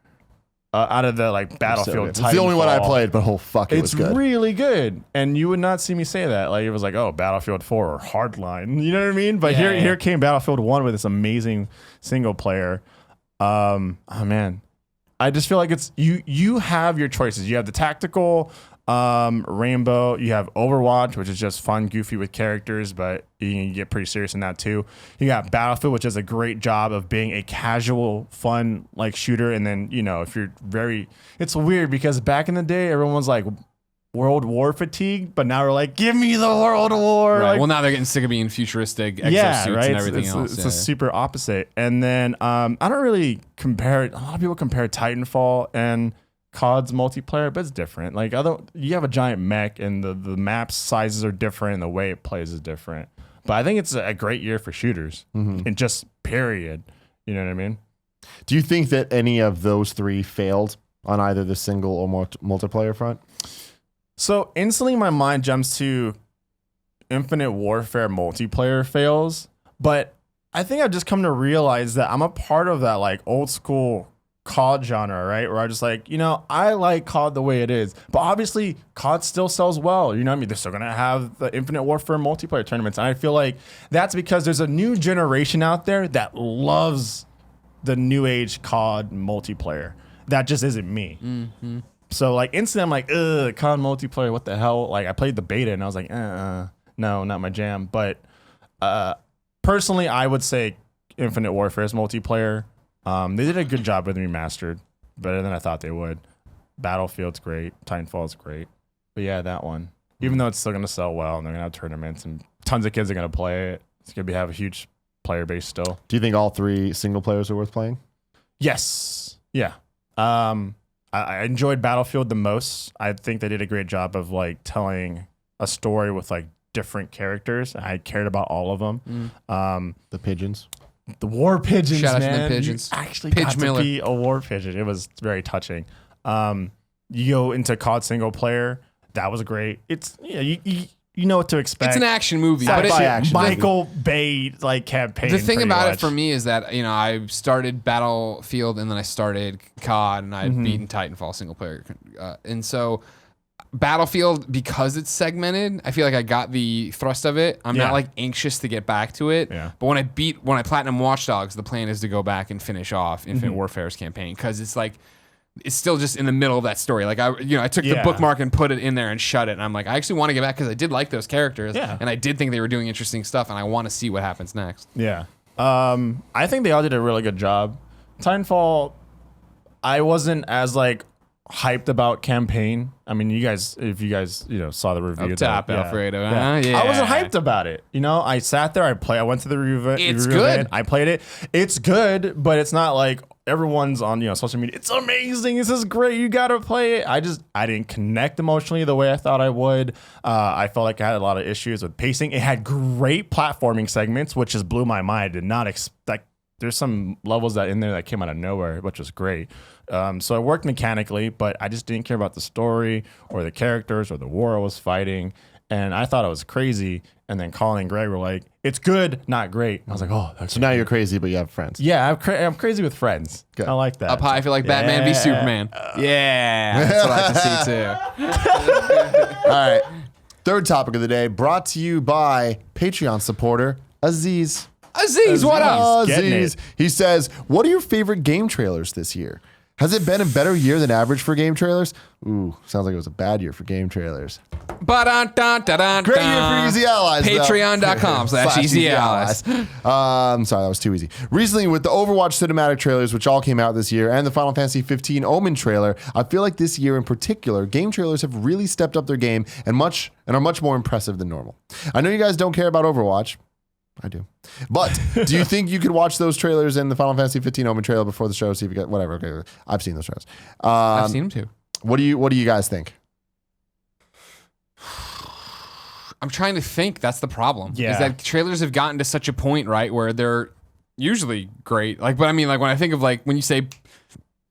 Out of the Battlefield, it's the only one I played, but it was good. It's really good, and you would not see me say that. Like it was like, oh, Battlefield 4 or Hardline, you know what I mean? But here came Battlefield 1 with this amazing single player. Oh man, I just feel like it's you have your choices. You have the tactical Rainbow, you have Overwatch, which is just fun, goofy with characters, but you can get pretty serious in that too. You got Battlefield, which does a great job of being a casual, fun shooter. And then, if you're it's weird because back in the day, everyone was like World War fatigue, but now we're like, give me the World War. Right. Well, now they're getting sick of being futuristic exosuits and everything else. It's a super opposite. And then I don't really compare it. A lot of people compare Titanfall and COD's multiplayer, but it's different. You have a giant mech and the map sizes are different and the way it plays is different. But I think it's a great year for shooters and just period. You know what I mean? Do you think that any of those three failed on either the single or multiplayer front? So instantly my mind jumps to Infinite Warfare multiplayer fails, but I think I've just come to realize that I'm a part of that old school COD genre, right? Where I just I like COD the way it is, but obviously COD still sells well. You know what I mean? They're still gonna have the Infinite Warfare multiplayer tournaments, and I feel like that's because there's a new generation out there that loves the new age COD multiplayer. That just isn't me. Mm-hmm. So instantly I'm like, ugh, COD multiplayer, what the hell? I played the beta and I was like, no, not my jam. But personally, I would say Infinite Warfare's multiplayer. They did a good job with Remastered, better than I thought they would. Battlefield's great. Titanfall's great. But yeah, that one. Even though it's still going to sell well and they're going to have tournaments and tons of kids are going to play it, it's going to have a huge player base still. Do you think all three single players are worth playing? Yes. Yeah. I enjoyed Battlefield the most. I think they did a great job of telling a story with different characters. I cared about all of them. The pigeons. The war pigeons, Shout out man. to the pigeons. You actually Pidge got Miller. to be a war pigeon. It was very touching. You go into COD single player. That was great. It's you know what to expect. It's an action movie, but Sci-fi action Michael Bay campaign. The thing about much. it for me is that I started Battlefield and then I started COD and I'd beaten Titanfall single player, and so Battlefield, because it's segmented, I feel like I got the thrust of it. I'm not like anxious to get back to it. Yeah. But when I platinum Watch Dogs, the plan is to go back and finish off Infinite Warfare's campaign, because it's like it's still just in the middle of that story. Like I took the bookmark and put it in there and shut it. And I'm like, I actually want to get back because I did like those characters, and I did think they were doing interesting stuff, and I want to see what happens next. Yeah. I think they all did a really good job. Titanfall, I wasn't as like hyped about campaign. I mean, if you guys saw the review, Up top, Alfredo. I wasn't hyped about it. I sat there, I went to the review. It's good. I played it. It's good, but it's not like everyone's on social media. It's amazing. This is great. You gotta play it. I didn't connect emotionally the way I thought I would. I felt like I had a lot of issues with pacing. It had great platforming segments, which just blew my mind. I did not expect. There's some levels that in there that came out of nowhere, which was great. So it worked mechanically, but I just didn't care about the story or the characters or the war I was fighting. And I thought it was crazy. And then Colin and Greg were like, it's good, not great. And I was like, oh, that's So now you're crazy, but you have friends. Yeah, I'm crazy with friends. Good. I like that. Up high, I feel like Batman v Superman. That's what I like to see too. All right. Third topic of the day, brought to you by Patreon supporter Aziz. Aziz, what up? Getting Aziz. it. He says, what are your favorite game trailers this year? Has it been a better year than average for game trailers? Ooh, sounds like it was a bad year for game trailers. Great year for Easy Allies. Patreon.com/Easy Allies. Sorry, that was too easy. Recently, with the Overwatch cinematic trailers, which all came out this year, and the Final Fantasy 15 Omen trailer, I feel like this year in particular, game trailers have really stepped up their game and are much more impressive than normal. I know you guys don't care about Overwatch. I do. But do you think you could watch those trailers in the Final Fantasy 15 Omen trailer before the show, see if you get whatever? Okay, I've seen those trailers. I've seen them too. What do you guys think? I'm trying to think. That's the problem. Yeah. Is that trailers have gotten to such a point, right, where they're usually great. Like, but I mean, like when I think of like when you say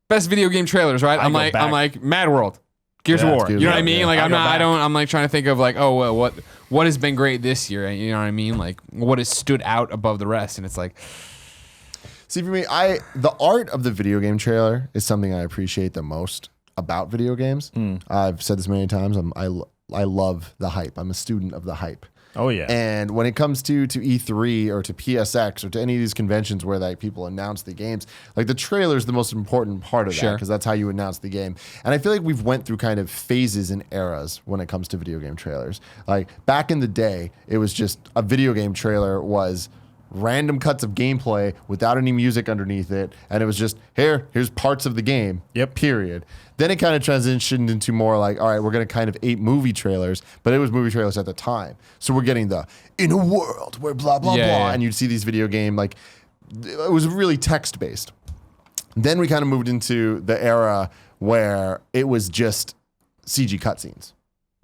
best video game trailers, right? I'm like Mad World, Gears of War. You know what I mean? Like I'm like trying to think of like, oh well, what has been great this year? You know what I mean? Like what has stood out above the rest? And it's like, see, for me, the art of the video game trailer is something I appreciate the most about video games. I've said this many times. I love the hype. I'm a student of the hype. Oh yeah. And when it comes to E3 or to PSX or to any of these conventions where like people announce the games, like the trailer is the most important part of that because that's how you announce the game. And I feel like we've went through kind of phases and eras when it comes to video game trailers. Like back in the day, it was just a video game trailer was random cuts of gameplay without any music underneath it, and it was just here's parts of the game. Yep. Period. Then it kind of transitioned into more like, all right, we're going to kind of ape movie trailers, but it was movie trailers at the time. So we're getting the in a world where blah blah blah, and you'd see these video game like it was really text based. Then we kind of moved into the era where it was just CG cutscenes,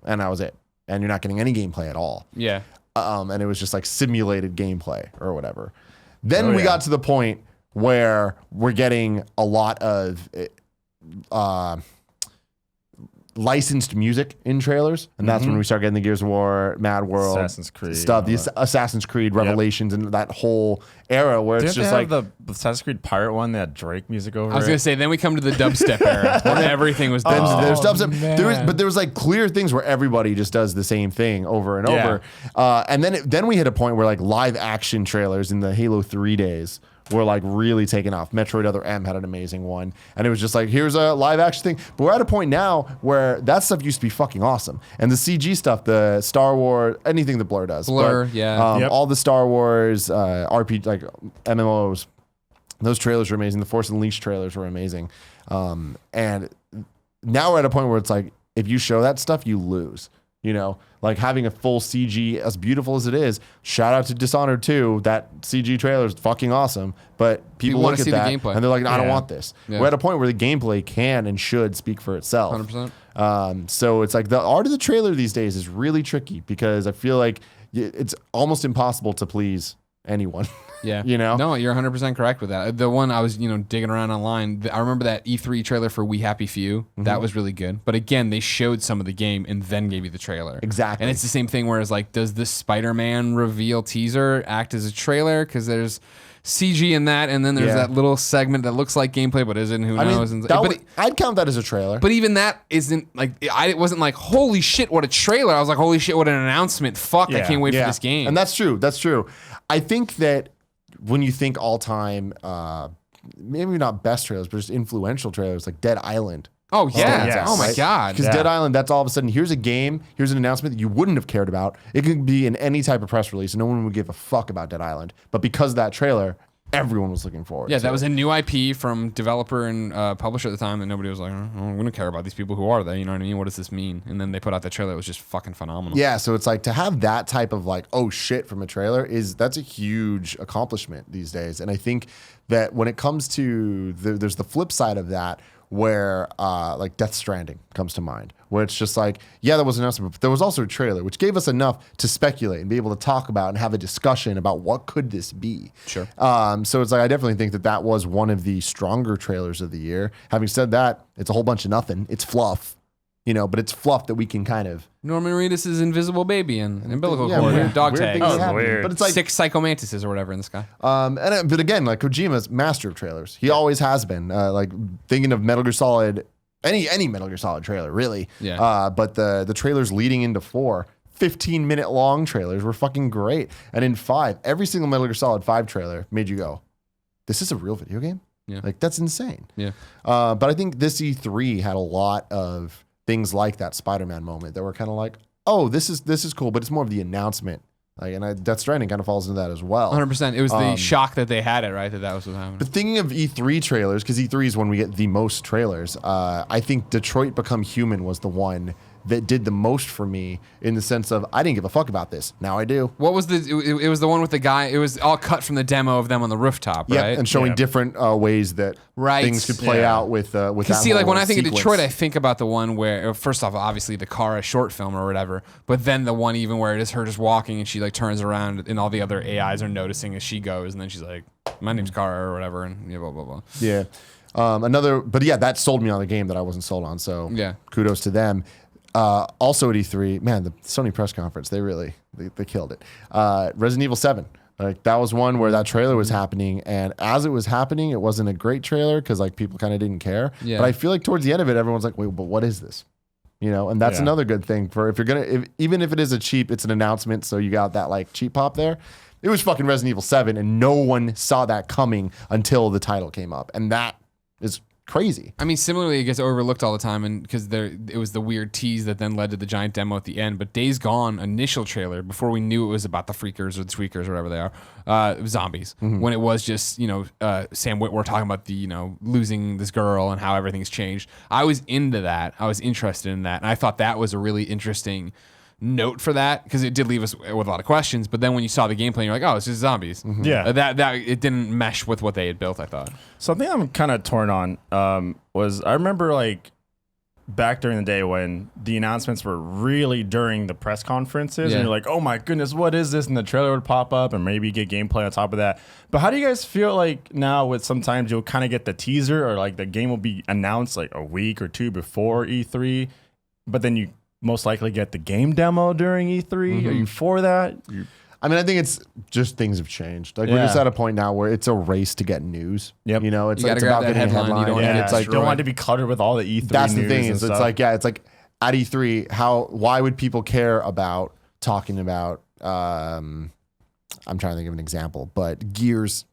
and that was it. And you're not getting any gameplay at all. yeah. And it was just like simulated gameplay or whatever. Then we got to the point where we're getting a lot of licensed music in trailers, and that's when we start getting the Gears of War, Mad World, Assassin's Creed stuff, the Assassin's Creed Revelations, and that whole era where it's just like the Assassin's Creed Pirate one that had Drake music over it. I was gonna say, then we come to the dubstep era where everything was dubstep. There's dubstep. There was like clear things where everybody just does the same thing over and over. And then we hit a point where like live action trailers in the Halo 3 days were like really taking off. Metroid Other M had an amazing one. And it was just like, here's a live action thing. But we're at a point now where that stuff used to be fucking awesome. And the CG stuff, the Star Wars, anything that Blur does. Blur, all the Star Wars, RPG, like MMOs, those trailers were amazing. The Force Unleashed trailers were amazing. And now we're at a point where it's like, if you show that stuff, you lose. You know, like having a full CG, as beautiful as it is, shout out to Dishonored 2, that CG trailer is fucking awesome. But people look at that and they're like, no, I don't want this. Yeah. We're at a point where the gameplay can and should speak for itself. 100%. So it's like the art of the trailer these days is really tricky because I feel like it's almost impossible to please anyone. Yeah. You know? No, you're 100% correct with that. The one I was, digging around online, I remember that E3 trailer for We Happy Few. That was really good. But again, they showed some of the game and then gave you the trailer. Exactly. And it's the same thing where it's like, does the Spider-Man reveal teaser act as a trailer? Because there's CG in that, and then there's that little segment that looks like gameplay but isn't. Who knows? I'd count that as a trailer. But even that isn't like it wasn't like holy shit what a trailer. I was like holy shit what an announcement. Fuck, I can't wait for this game. And that's true. That's true. I think that when you think all time, maybe not best trailers, but just influential trailers like Dead Island. Oh yeah! yes. Oh my god! Because Dead Island, that's all of a sudden here's a game, here's an announcement that you wouldn't have cared about. It could be in any type of press release, and no one would give a fuck about Dead Island. But because of that trailer, everyone was looking forward. Yeah, to that it. was a new IP from developer and publisher at the time that nobody was like, oh, we don't care about these people. Who are they? You know what I mean? What does this mean? And then they put out that trailer. It was just fucking phenomenal. Yeah, so it's like to have that type of like, oh shit from a trailer that's a huge accomplishment these days. And I think that when it comes to there's the flip side of that where like Death Stranding comes to mind, where it's just like, yeah, there was an announcement, but there was also a trailer, which gave us enough to speculate and be able to talk about and have a discussion about what could this be. Sure. So it's like, I definitely think that was one of the stronger trailers of the year. Having said that, it's a whole bunch of nothing. It's fluff, but it's fluff that we can kind of. Norman Reedus' invisible baby and umbilical Yeah, cord weird- and dog weird tags. things Oh, happen. weird. But it's like, 6 psychomantises or whatever in the sky. but again, like Kojima's master of trailers. He always has been. Like thinking of Metal Gear Solid, any Metal Gear Solid trailer, really. Yeah. But the trailers leading into 4, 15-minute long trailers were fucking great. And in 5, every single Metal Gear Solid 5 trailer made you go, "This is a real video game?" Yeah. Like that's insane. Yeah. But I think this E3 had a lot of things like that Spider-Man moment that were kind of like, "Oh, this is cool," but it's more of the announcement. Like, and Death Stranding kind of falls into that as well. 100%. It was the shock that they had it, right? That was what happened. But thinking of E3 trailers, because E3 is when we get the most trailers, I think Detroit Become Human was the one that did the most for me in the sense of I didn't give a fuck about this. Now I do. What was it was the one with the guy, it was all cut from the demo of them on the rooftop, Yeah, right? and showing different ways that things could play out with that. Because see, like when I think sequence. of Detroit, I think about the one where, first off, obviously the car, a short film or whatever, but then the one even where it is her just walking and she like turns around and all the other AIs are noticing as she goes, and then she's like, "My name's Kara" or whatever, and blah blah blah. Yeah. But yeah, that sold me on the game that I wasn't sold on. So Yeah. kudos to them. Also at E3, man, the Sony press conference, they killed it. Resident Evil 7. Like that was one where that trailer was happening, and as it was happening, it wasn't a great trailer because like people kind of didn't care. Yeah. But I feel like towards the end of it, everyone's like, "Wait, but what is this?" And that's another good thing for if you're gonna, even if it is it's an announcement, so you got that like cheap pop there. It was fucking Resident Evil 7, and no one saw that coming until the title came up, and that is crazy. I mean, similarly, it gets overlooked all the time, and because it was the weird tease that then led to the giant demo at the end. But Days Gone initial trailer, before we knew it was about the freakers or the tweakers or whatever they are, it was zombies. When it was just Sam Witwer talking about the losing this girl and how everything's changed. I was into that. I was interested in that, and I thought that was a really interesting note for that because it did leave us with a lot of questions. But then when you saw the gameplay, you're like, oh, it's just zombies. Yeah. That it didn't mesh with what they had built, I thought. Something I'm kind of torn on was I remember like back during the day when the announcements were really during the press conferences, and you're like, oh my goodness, what is this? And the trailer would pop up and maybe get gameplay on top of that. But how do you guys feel like now with sometimes you'll kind of get the teaser or like the game will be announced like a week or two before E3, but then you most likely get the game demo during E3. Are you for that? I mean, I think it's just things have changed. Like we're just at a point now where it's a race to get news. Yep. It's, You it's gotta grab about that getting a headline. You headline. don't wanna and get it's like don't want it to be cluttered with all the E3 that's the news thing. and It's stuff. like it's like at E3, why would people care about talking about? I'm trying to think of an example, but Gears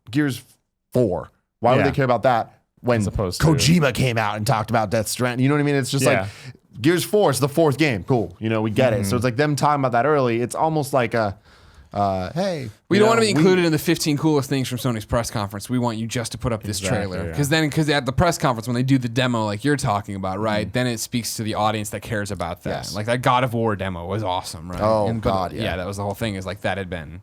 4. Why would they care about that when As opposed to- Kojima came out and talked about Death Stranding? You know what I mean? It's just like Gears 4 is the 4th game. Cool. We get it. So it's like them talking about that early. It's almost like a, hey. We don't want to be included in the 15 coolest things from Sony's press conference. We want you just to put up this Exactly, trailer. yeah. Because at the press conference, when they do the demo like you're talking about, right, then it speaks to the audience that cares about that. Yes. Like that God of War demo was awesome, right? Oh, but, God, yeah. Yeah, that was the whole thing is like that had been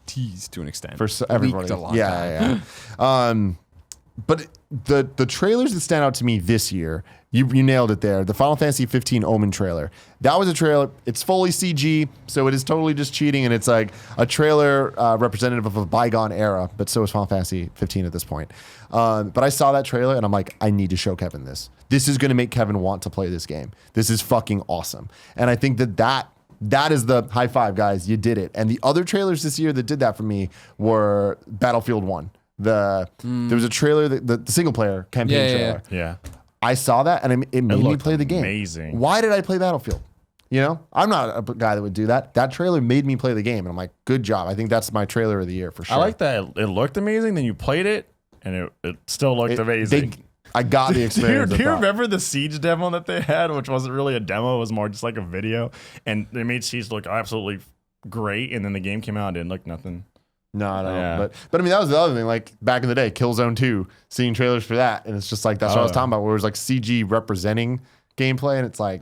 teased to an extent. For everybody. Leaked a long time. Yeah. But the trailers that stand out to me this year, you nailed it there. The Final Fantasy 15 Omen trailer. That was a trailer. It's fully CG, so it is totally just cheating, and it's like a trailer representative of a bygone era, but so is Final Fantasy 15 at this point. But I saw that trailer, and I'm like, I need to show Kevin this. This is going to make Kevin want to play this game. This is fucking awesome. And I think that is the high five, guys. You did it. And the other trailers this year that did that for me were Battlefield 1. There was a trailer, the single player campaign trailer. Yeah. I saw that and it made me play the game. Amazing. Why did I play Battlefield? You know, I'm not a guy that would do that. That trailer made me play the game, and I'm like, good job. I think that's my trailer of the year for sure. I like that it looked amazing. Then you played it, and it still looked amazing. I got the experience. Do you remember the Siege demo that they had, which wasn't really a demo, it was more just like a video, and they made Siege look absolutely great, and then the game came out and it didn't look nothing. No, I don't. But I mean, that was the other thing. Like back in the day, Killzone 2, seeing trailers for that, and it's just like that's what I was talking about, where it was like CG representing gameplay, and it's like,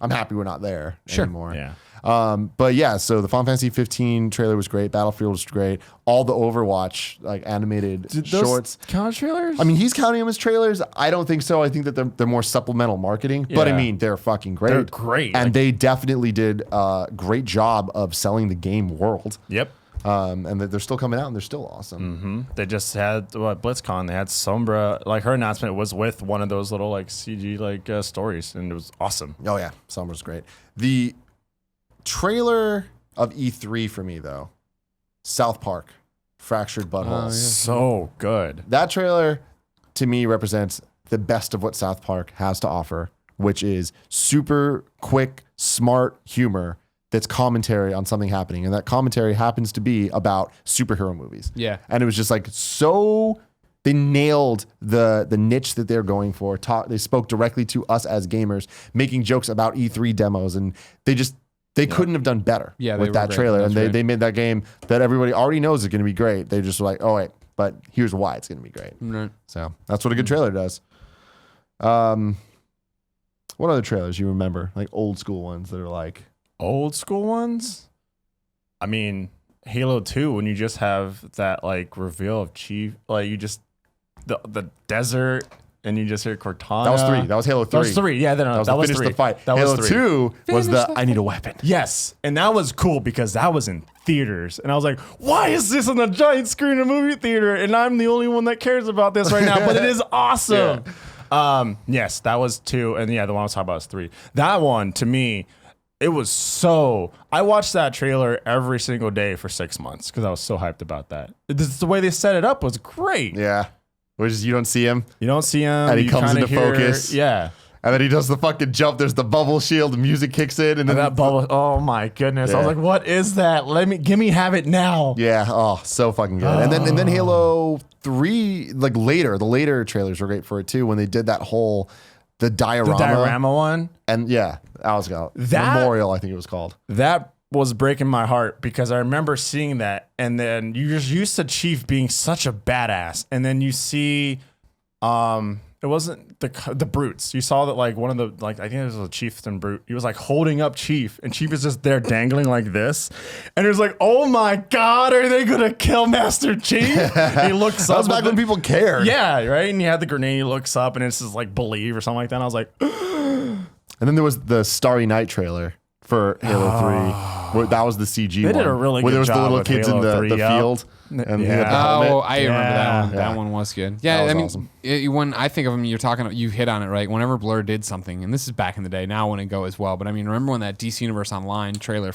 I'm happy we're not there anymore. Yeah. But yeah, so the Final Fantasy 15 trailer was great. Battlefield was great. All the Overwatch like animated shorts. Count trailers? I mean, he's counting them as trailers. I don't think so. I think that they're more supplemental marketing. But I mean, they're fucking great. They're great. And they definitely did a great job of selling the game world. Yep. And they're still coming out and they're still awesome. Mm-hmm. They just had BlizzCon. They had Sombra. Like her announcement was with one of those little like CG like stories, and it was awesome. Oh yeah, Sombra's great. The trailer of E3 for me though, South Park, Fractured Butthole. So good. That trailer to me represents the best of what South Park has to offer, which is super quick, smart humor that's commentary on something happening. And that commentary happens to be about superhero movies. Yeah. And it was just like so they nailed the niche that they're going for. They spoke directly to us as gamers, making jokes about E3 demos, and they couldn't have done better with that trailer. And they made that game that everybody already knows is going to be great. They just were like, oh wait, but here's why it's going to be great. Right. So that's what a good trailer does. What other trailers you remember? Like old school ones that are like old school ones? I mean, Halo 2, when you just have that like reveal of Chief, like you just the desert and you just hear Cortana. That was 3. That was Halo 3. That was 3. Yeah, that was finish 3. The fight. That Halo was 2 was I need a weapon. Yes, and that was cool because that was in theaters, and I was like, "Why is this on a giant screen in a movie theater?" And I'm the only one that cares about this right now, but it is awesome. Yeah. Yes, that was 2, and yeah, the one I was talking about was 3. That one to me, it was so. I watched that trailer every single day for 6 months because I was so hyped about that. The way they set it up was great. Yeah. Which is you don't see him. You don't see him. And he comes into focus. Yeah. And then he does the fucking jump. There's the bubble shield. The music kicks in. And then that bubble. Oh my goodness. I was like, what is that? Have it now. Yeah. Oh, so fucking good. And then Halo 3, like later, the later trailers were great for it too. When they did that whole, the diorama one. And yeah, that was Memorial, I think it was called. That was breaking my heart because I remember seeing that, and then you're just used to Chief being such a badass, and then you see, it wasn't the brutes. You saw that like one of the I think it was a chieftain brute. He was like holding up Chief, and Chief is just there dangling like this, and it was like, oh my god, are they gonna kill Master Chief? He looks up. That was back when people cared. Yeah, right. And he had the grenade. He looks up, and it's just like believe or something like that. And I was like, and then there was the Starry Night trailer for Halo 3. Where that was the CG they one. did a really good where there was job the little with kids Halo in the 3, field. And he had the helmet. I remember that one. Yeah. That one was good. Yeah, That was I mean, awesome. when I think of them, you hit on it, right? Whenever Blur did something, and this is back in the day, now it wouldn't go as well. But I mean, remember when that DC Universe Online trailer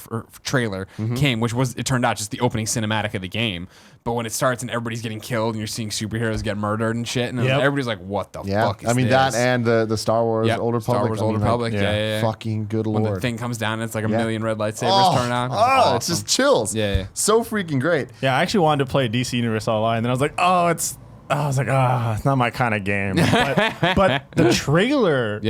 came, which was, it turned out just the opening cinematic of the game. But when it starts and everybody's getting killed and you're seeing superheroes get murdered and shit, and everybody's like, what the fuck is this? that and the Star Wars Old Republic. Star Wars Old Republic, yeah. Fucking good lord. When the thing comes down and it's like a million red lightsabers turn on. Oh, it's just chills. Yeah. So freaking great. Yeah, I actually wanted to play DC Universe Online, and then I was like, it's not my kind of game. But the trailer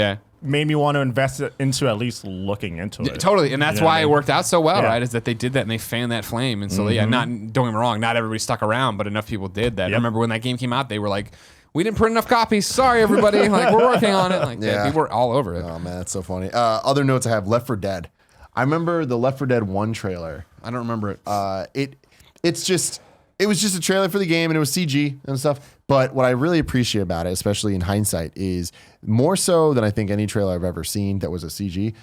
made me want to invest into at least looking into it. Totally, and that's why it worked out so well, Yeah. right? Is that they did that and they fanned that flame, and so don't get me wrong, not everybody stuck around, but enough people did that. I remember when that game came out, they were like, we didn't print enough copies. Sorry, everybody. Like, we're working on it. Like, people were all over it. Oh man, that's so funny. Other notes I have: Left 4 Dead. I remember the Left 4 Dead 1 trailer. I don't remember it. It was just a trailer for the game and it was CG and stuff. But what I really appreciate about it, especially in hindsight, is more so than I think any trailer I've ever seen that was a CG.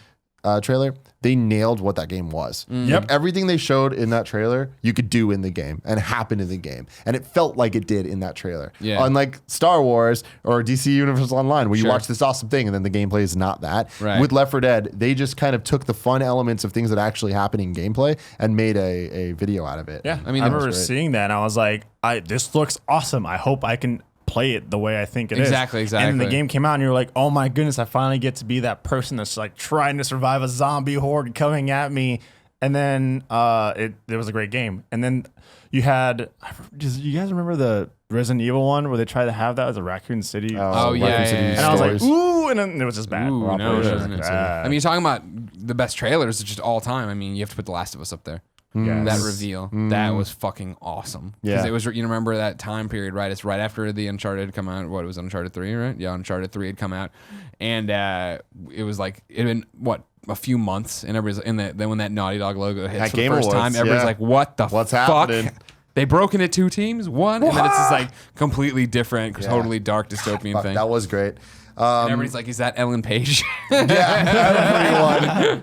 trailer, they nailed what that game was. Yep. Like, everything they showed in that trailer, you could do in the game and happen in the game. And it felt like it did in that trailer. Yeah. Unlike Star Wars or DC Universe Online, where you Sure. watch this awesome thing and then the gameplay is not that. Right. With Left 4 Dead, they just kind of took the fun elements of things that actually happen in gameplay and made a video out of it. Yeah, I mean, I that was remember great. seeing that, and I was like, "This looks awesome. I hope I can play it the way I think it is." Exactly. And then the game came out, and you're like, "Oh my goodness! I finally get to be that person that's like trying to survive a zombie horde coming at me." And then it was a great game. And then you had, you guys remember the Resident Evil one where they tried to have that as a Raccoon City? Oh, yeah, Raccoon yeah, City yeah. And I was like, stories. "Ooh!" And then it was just bad. Ooh, no, it Yeah. wasn't. I mean, you're talking about the best trailers just all time. I mean, you have to put The Last of Us up there. Yes. That reveal, that was fucking awesome. Yeah. Because it was, you remember that time period, right? It's right after the Uncharted come out. What, it was Uncharted 3, right? Yeah, Uncharted 3 had come out. And it was like, it had been, a few months, and everybody's, then when that Naughty Dog logo hits At for the Game first Awards, time, everybody's yeah. like, what the What's fuck? happening? They broke into two teams? One? And then it's just like completely different, totally dark dystopian Fuck, thing. that was great. And everybody's like, is that Ellen Page? Yeah,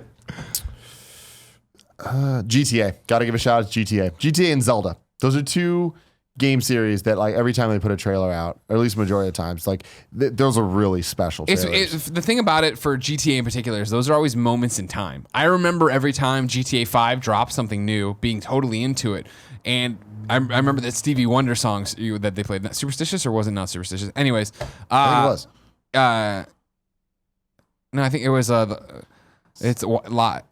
GTA. Got to give a shout out to GTA. GTA and Zelda. Those are two game series that, like, every time they put a trailer out, or at least majority of the times, like those are really special trailers. The thing about it for GTA in particular is those are always moments in time. I remember every time GTA 5 dropped something new, being totally into it. And I remember that Stevie Wonder songs that they played. Superstitious, or was it not Superstitious? Anyways. I think it was. No, I think it was it's a lot.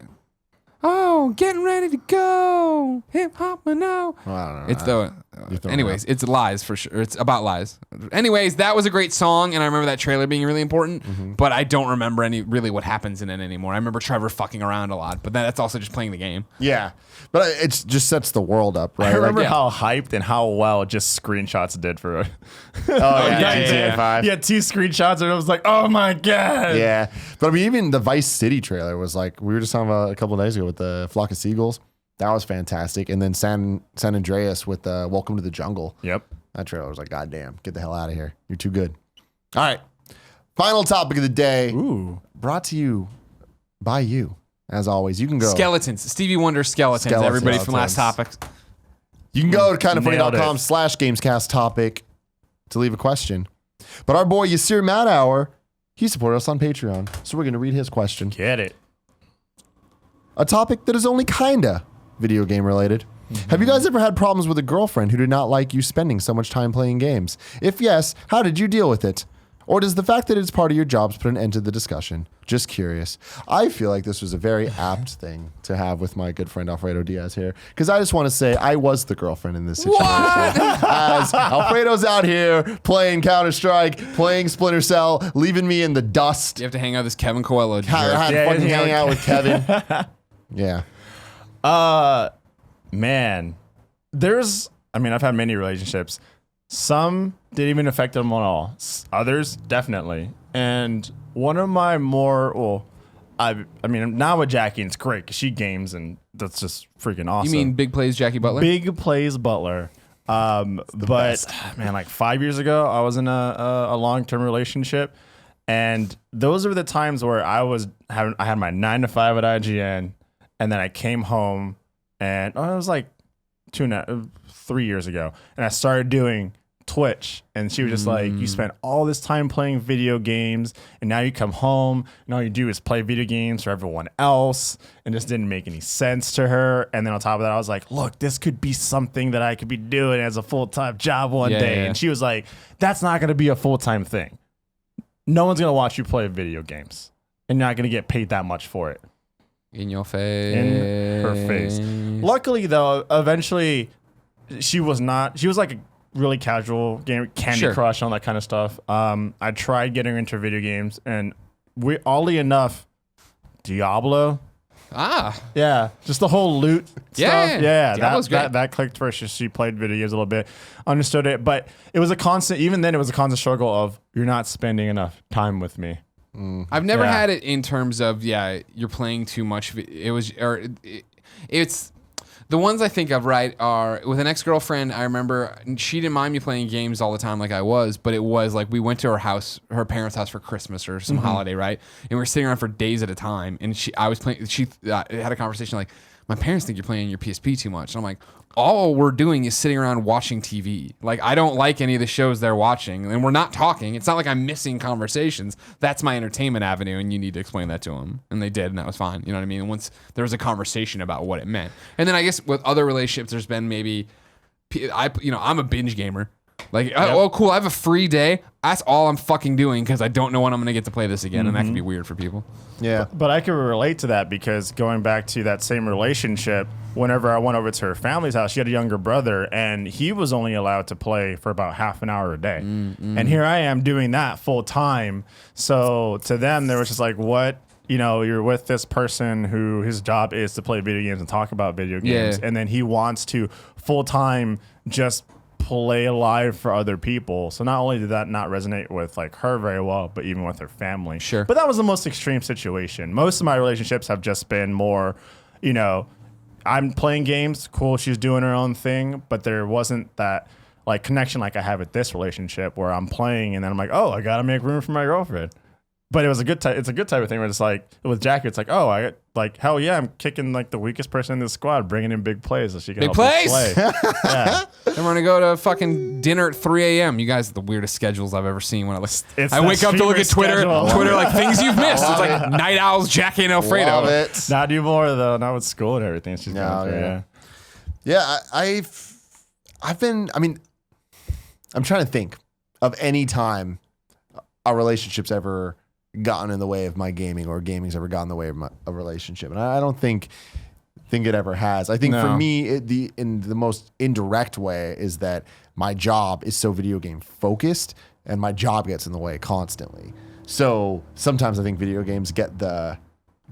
Oh, getting ready to go. Hip hop now. Well, I don't know. It's throwing anyways, it's lies for sure. It's about lies. Anyways, that was a great song, and I remember that trailer being really important, but I don't remember really what happens in it anymore. I remember Trevor fucking around a lot, but that's also just playing the game. Yeah, but it just sets the world up, right? I remember Like, how hyped and how well just screenshots did for it. GTA 5. Yeah, 2 screenshots, and I was like, "Oh my god!" Yeah, but I mean, even the Vice City trailer was like, we were just talking about a couple of days ago with the Flock of Seagulls. That was fantastic. And then San Andreas with Welcome to the Jungle. Yep. That trailer was like, God damn, get the hell out of here. You're too good. All right. Final topic of the day. Ooh. Brought to you by you. As always, you can go. Skeletons. Stevie Wonder skeletons. Everybody from last topic. You can go to Nailed kindoffunny.com/Gamescast topic to leave a question. But our boy Yasir Madhour, he supported us on Patreon. So we're going to read his question. Get it. A topic that is only kinda video game related. Have you guys ever had problems with a girlfriend who did not like you spending so much time playing games? If yes, how did you deal with it? Or does the fact that it's part of your jobs put an end to the discussion? Just curious. I feel like this was a very apt thing to have with my good friend Alfredo Diaz here, because I just want to say I was the girlfriend in this situation. As Alfredo's out here playing Counter-Strike, playing Splinter Cell, leaving me in the dust. You have to hang out with this Kevin Coelho. I jerk. had fucking hang out with Kevin. Yeah. Man, I've had many relationships. Some didn't even affect them at all. Others, definitely. And one of my now with Jackie, and it's great because she games, and that's just freaking awesome. You mean Big Plays Jackie Butler? Big Plays Butler. But man, like 5 years ago, I was in a long-term relationship, and those were the times where I had my 9 to 5 at IGN, and then I came home, and it was like 3 years ago, and I started doing Twitch, and she was just like, you spent all this time playing video games, and now you come home and all you do is play video games for everyone else, and this didn't make any sense to her. And then on top of that, I was like, look, this could be something that I could be doing as a full-time job one day. Yeah. And she was like, that's not going to be a full-time thing. No one's going to watch you play video games, and you're not going to get paid that much for it. In your face. In her face. Luckily, though, eventually she was like a really casual game, Candy Crush, all that kind of stuff. I tried getting her into video games, and oddly enough, Diablo. Yeah, just the whole loot stuff. Yeah, that clicked for her. She played video games a little bit, understood it, but it was a constant. Even then, it was a constant struggle of you're not spending enough time with me. I've never had it in terms of you're playing too much. It's The ones I think of, right, are with an ex-girlfriend. I remember she didn't mind me playing games all the time like I was, but it was like we went to her parents' house for Christmas or some holiday, right? And we were sitting around for days at a time. And I was playing. She had a conversation like, my parents think you're playing your PSP too much. And I'm like, all we're doing is sitting around watching TV. Like, I don't like any of the shows they're watching, and we're not talking. It's not like I'm missing conversations. That's my entertainment avenue, and you need to explain that to them. And they did, and that was fine. You know what I mean? And once there was a conversation about what it meant. And then I guess with other relationships, there's been maybe, I'm a binge gamer. Like, oh, cool, I have a free day. That's all I'm fucking doing because I don't know when I'm going to get to play this again, and that can be weird for people. Yeah. But I can relate to that because going back to that same relationship, whenever I went over to her family's house, she had a younger brother, and he was only allowed to play for about half an hour a day. And here I am doing that full time. So to them, they were just like, what? You're with this person who his job is to play video games and talk about video games. Yeah. And then he wants to full time just play live for other people. So not only did that not resonate with like her very well, but even with her family. Sure. But that was the most extreme situation. Most of my relationships have just been more, I'm playing games, cool, she's doing her own thing, but there wasn't that like connection like I have with this relationship where I'm playing and then I'm like, oh, I gotta make room for my girlfriend. But it was it's a good type of thing where it's like with Jackie, it's like, oh, hell yeah, I'm kicking like the weakest person in the squad, bringing in big plays so she can Big help me plays? play. Yeah. Then we're gonna go to fucking dinner at 3 a.m. You guys are the weirdest schedules I've ever seen. When I that wake up to look at Twitter, schedule. like things you've missed. It's like Night Owls, Jackie and Alfredo. Love it. Not anymore though, not with school and everything she's going through. yeah. Yeah. Yeah, I'm trying to think of any time a relationship's ever gotten in the way of my gaming or gaming's ever gotten in the way of a relationship. And I don't think it ever has. I think for me, in the most indirect way is that my job is so video game focused and my job gets in the way constantly. So sometimes I think video games get the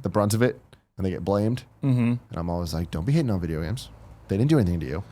brunt of it and they get blamed. And I'm always like, don't be hating on video games. They didn't do anything to you.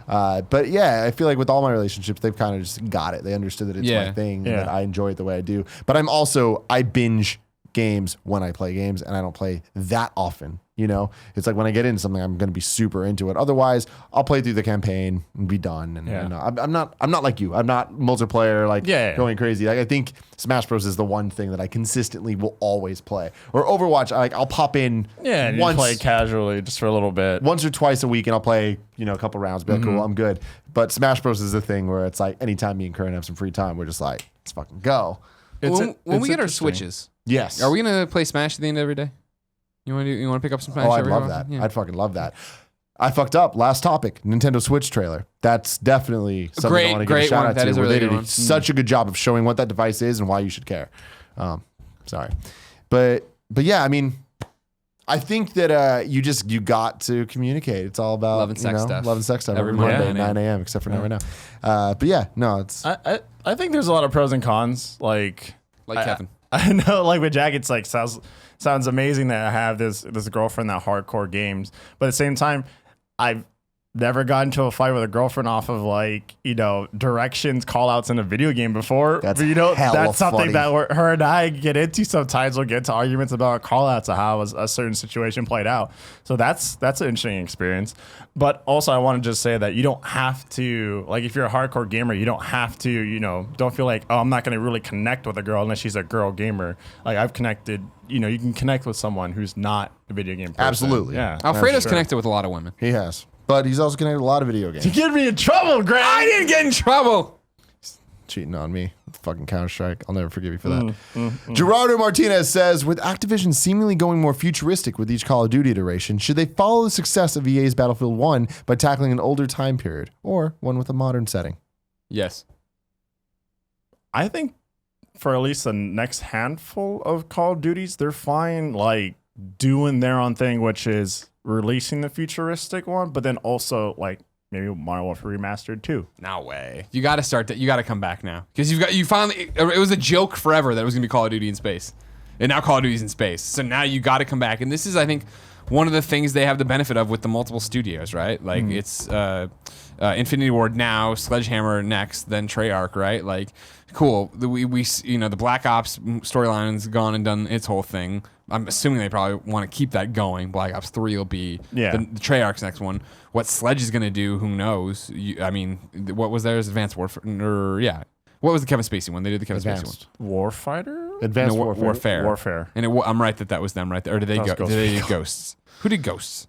But yeah, I feel like with all my relationships, they've kind of just got it. They understood that it's my thing, and that I enjoy it the way I do. But I binge games when I play games, and I don't play that often. It's like when I get into something, I'm going to be super into it. Otherwise, I'll play through the campaign and be done. And I'm not like you. I'm not multiplayer going crazy. Like I think Smash Bros is the one thing that I consistently will always play. Or Overwatch, I'll pop in and once, play casually just for a little bit. once or twice a week, and I'll play a couple rounds. Be like, cool, I'm good. But Smash Bros is the thing where it's like anytime me and Karen have some free time, we're just like, let's fucking go. When we get our Switches, Yes. are we gonna play Smash at the end of every day? You want to pick up some Smash? Oh, I'd every love so that. often? Yeah. I'd fucking love that. I fucked up. Last topic, Nintendo Switch trailer. That's definitely something I want to give a shout out that to. is a Where really they good did one. such a good job of showing what that device is and why you should care. Sorry. But yeah, I think that you got to communicate. It's all about Love and sex stuff. Love and sex stuff. Every Every Monday, Monday. 9 a.m. except for now right now. But yeah, no, it's I think there's a lot of pros and cons. Like Kevin. I know, like with Jack, it's like sounds amazing that I have this girlfriend that hardcore games, but at the same time, I've never gotten into a fight with a girlfriend off of directions, call outs in a video game before. That's That's something funny. that her and I get into sometimes. We'll get into arguments about call outs of how a certain situation played out. So that's an interesting experience. But also I want to just say that you don't have to, like if you're a hardcore gamer, you don't have to, don't feel like, oh, I'm not going to really connect with a girl unless she's a girl gamer. Like I've connected, you can connect with someone who's not a video game person. Absolutely. Yeah. Alfredo's sure. connected with a lot of women. he has. But he's also connected with a lot of video games. You get me in trouble, Greg. I didn't get in trouble. Cheating on me with fucking Counter-Strike. I'll never forgive you for that. Gerardo Martinez says, with Activision seemingly going more futuristic with each Call of Duty iteration, should they follow the success of EA's Battlefield 1 by tackling an older time period or one with a modern setting? Yes. I think for at least the next handful of Call of Duties, they're fine doing their own thing, which is releasing the futuristic one, but then also maybe Modern Warfare Remastered too. No way. You got to start that. You got to come back now because you finally. It was a joke forever that it was going to be Call of Duty in space, and now Call of Duty's in space. So now you got to come back, and this is, I think, one of the things they have the benefit of with the multiple studios, right? Like it's Infinity Ward now, Sledgehammer next, then Treyarch, right? Like, cool. We the Black Ops storyline's gone and done its whole thing. I'm assuming they probably want to keep that going. Black Ops 3 will be the Treyarch's next one. What Sledge is going to do, who knows? What was theirs? Advanced Warfare? What was the Kevin Spacey one? They did the Kevin Spacey one. Warfighter? Advanced Warfare. Warfare. And I'm right that was them, right? Or did they go? Did they do Ghosts? Who did Ghosts?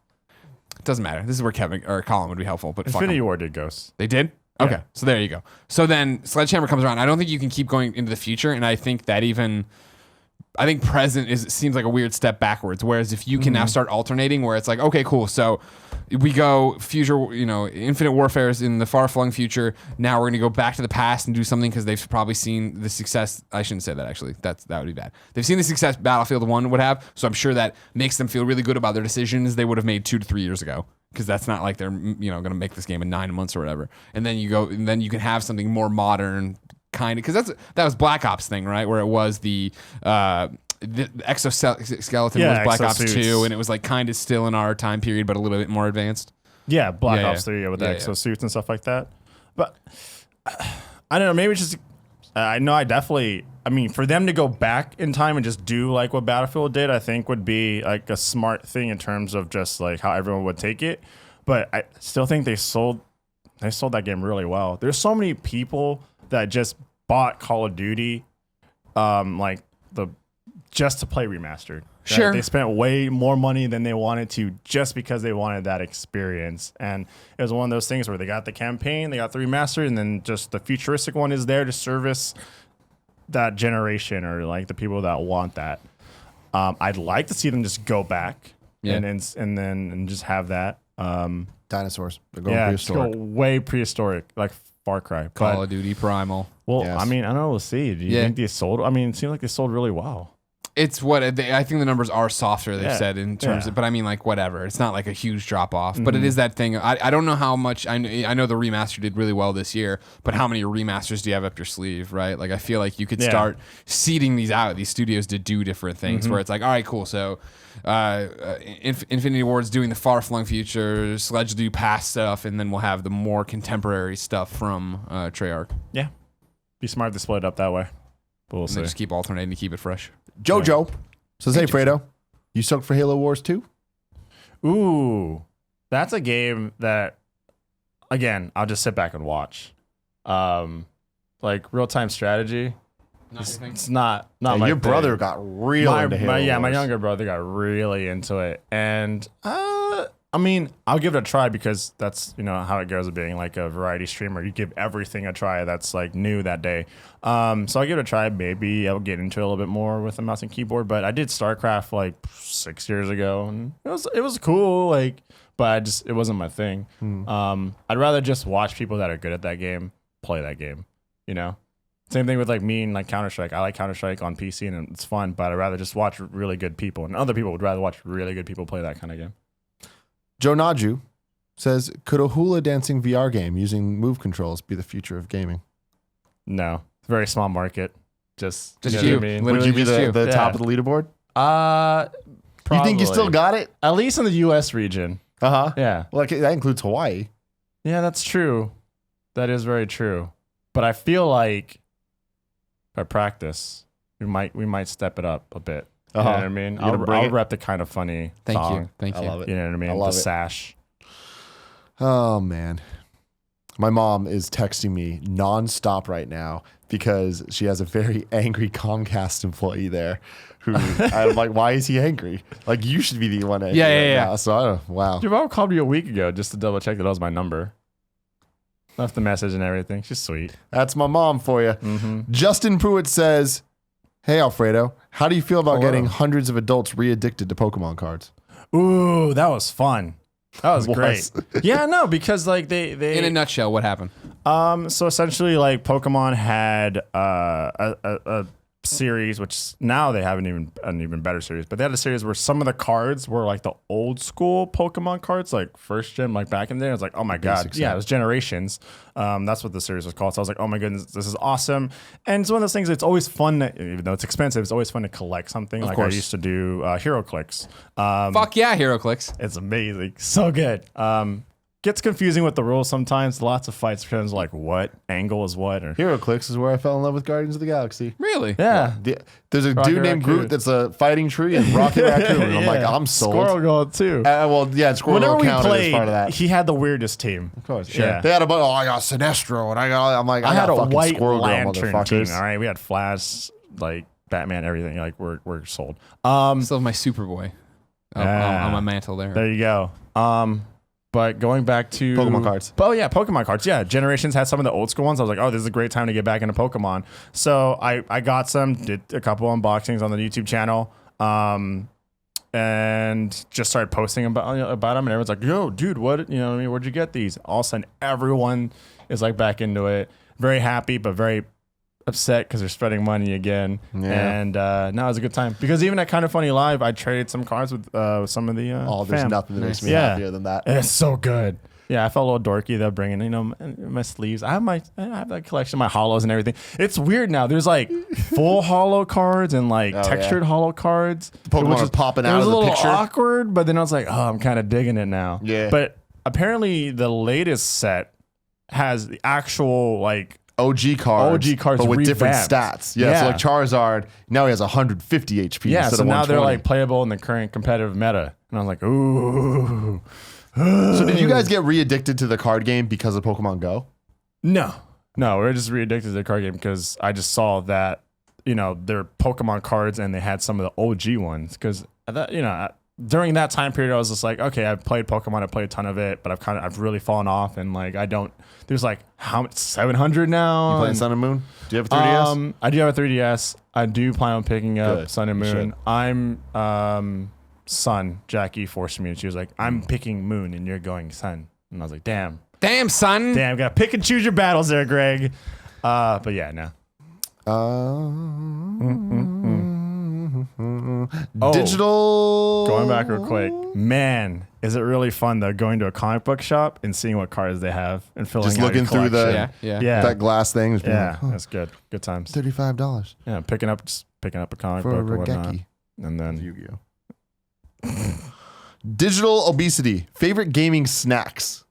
It doesn't matter. This is where Kevin or Colin would be helpful. But Infinity Ward did Ghosts. They did? Yeah. Okay. So there you go. So then Sledgehammer comes around. I don't think you can keep going into the future. And I think that I think present seems like a weird step backwards. Whereas if you can now start alternating where it's like, okay, cool. So we go future, Infinite Warfare is in the far-flung future. Now we're going to go back to the past and do something because they've probably seen the success. I shouldn't say that, actually. That would be bad. They've seen the success Battlefield 1 would have. So I'm sure that makes them feel really good about their decisions they would have made 2 to 3 years ago. Because that's not like they're, going to make this game in 9 months or whatever. And then you can have something more modern, kind of, because that was Black Ops thing, right? Where it was the exoskeleton was Black Ops 2, and it was like kind of still in our time period, but a little bit more advanced. Yeah, Black Ops 3 with the exosuits and stuff like that. But I don't know, maybe it's just, for them to go back in time and just do like what Battlefield did, I think would be like a smart thing in terms of just like how everyone would take it. But I still think they sold that game really well. There's so many people that just bought Call of Duty, just to play remastered. Right? Sure. They spent way more money than they wanted to just because they wanted that experience. And it was one of those things where they got the campaign, they got the remastered, and then just the futuristic one is there to service that generation or like the people that want that. I'd like to see them just go back and just have that. Dinosaurs. They're going prehistoric. Just go way prehistoric, like Far Cry. Call of Duty Primal. Well, yes. I don't know. We'll see. Do you think they sold? It seemed like they sold really well. It's I think the numbers are softer, they've said, in terms of, but whatever. It's not like a huge drop off, but it is that thing. I don't know how much, I know the remaster did really well this year, but how many remasters do you have up your sleeve, right? Like, I feel like you could start seeding these studios to do different things where it's like, all right, cool. So, Infinity Ward's doing the far-flung future, Sledge do past stuff, and then we'll have the more contemporary stuff from Treyarch. Yeah. Be smart to split it up that way. But we'll see. Just keep alternating to keep it fresh. Jojo says, hey, Fredo, you stoked for Halo Wars 2? Ooh, that's a game that, again, I'll just sit back and watch. Like real-time strategy. It's not my your brother got real into Halo Wars. My younger brother got really into it. And I'll give it a try because that's, how it goes with being like a variety streamer. You give everything a try that's like new that day. So I'll give it a try. Maybe I'll get into it a little bit more with a mouse and keyboard. But I did StarCraft like 6 years ago, and it was cool. But it wasn't my thing. I'd rather just watch people that are good at that game play that game. Same thing with like me and like Counter-Strike. I like Counter-Strike on PC and it's fun, but I'd rather just watch really good people, and other people would rather watch really good people play that kind of game. Joe Naju says, could a hula dancing VR game using move controls be the future of gaming? No. It's a very small market. Just you. What I mean? Would you be the top of the leaderboard? Probably. You think you still got it? At least in the U.S. region. Uh-huh. Yeah. Well, that includes Hawaii. Yeah, that's true. That is very true. But I feel like by practice, we might step it up a bit. You know what I mean? I'll rep the kind of funny song. Thank you. I love it. You know what I mean? I love the it. sash. Oh, man. My mom is texting me nonstop right now because she has a very angry Comcast employee there who I'm like, why is he angry? Like, you should be the one angry. Yeah. So I don't, wow. Your mom called me a week ago just to double check that was my number. Left the message and everything. She's sweet. That's my mom for you. Mm-hmm. Justin Pruitt says, hey, Alfredo, how do you feel about getting hundreds of adults re-addicted to Pokemon cards? Ooh, that was fun. That was great. Yeah, no, because like they in a nutshell, what happened? So essentially, like Pokemon had a series, which now they have an even better series, but they had a series where some of the cards were like the old school Pokemon cards, like first gen, like back in there. I was like, oh my god, yeah, it was Generations. That's what the series was called. So I was like, oh my goodness, this is awesome. And it's one of those things. It's always fun, even though it's expensive. It's always fun to collect something. Like I used to do Hero Clicks. Fuck yeah, Hero Clicks. It's amazing, so good. Gets confusing with the rules sometimes. Lots of fights depends like what angle is what. Or Hero Clicks is where I fell in love with Guardians of the Galaxy. Really? yeah. There's a dude named Groot that's a fighting tree and Rocket Raccoon. And I'm like, I'm sold. Squirrel Girl too. Well, yeah, Squirrel Whenever Girl we counted as played, part of that. he had the weirdest team. Of course, sure. Yeah. They had I got Sinestro, and I'm like, I had got a fucking white Squirrel Girl, Lantern team. motherfuckers. All right, we had Flash, like Batman, everything. Like we're sold. Still have my Superboy on my mantle there. There you go. But going back to Pokemon cards. Oh yeah, Pokemon cards. Yeah, Generations had some of the old school ones. I was like, oh, this is a great time to get back into Pokemon. So I got some, did a couple unboxings on the YouTube channel, and just started posting about them. And everyone's like, yo, dude, what? You know what I mean? Where'd you get these? All of a sudden, everyone is like back into it. Very happy, but very upset because they're spreading money again. Yeah. And now it's a good time because even at Kind of Funny Live, I traded some cards with some of the There's fam. nothing that makes me Yeah. happier than that. It's so good. Yeah, I felt a little dorky though, bringing my sleeves. I have that collection, my hollows and everything. It's weird now. There's like full hollow cards and like textured hollow cards. The Pokemon are popping out of the It was a picture. little awkward, but then I was like, oh, I'm kind of digging it now. Yeah. But apparently the latest set has the actual like OG cards, but with different revamped. stats. Yeah, so like Charizard, now he has 150 HP Yeah, instead so of now 120. they're like playable in the current competitive meta. And I was like, ooh. So did you guys get re-addicted to the card game because of Pokemon Go? No, we're just re-addicted to the card game because I just saw that, they're Pokemon cards and they had some of the OG ones. Because, during that time period, I was just like, okay, I've played Pokemon, I played a ton of it, but I've really fallen off. And like, there's like, how much, 700 now? You playing Sun and Moon? Do you have a 3DS? I do have a 3DS. I do plan on picking up Good. Sun and You Moon. should. I'm Sun. Jackie forced me and she was like, I'm picking Moon and you're going Sun. And I was like, damn, son. gotta pick and choose your battles there, Greg. But yeah, no. Digital. Going back real quick, man, is it really fun though going to a comic book shop and seeing what cards they have and filling Just out looking your through the collection. that glass thing. Just being Yeah, like, huh, that's good. Good times. $35 Yeah, picking up a comic for a book or whatnot, Regeki. and then Yu-Gi-Oh. Digital obesity. Favorite gaming snacks.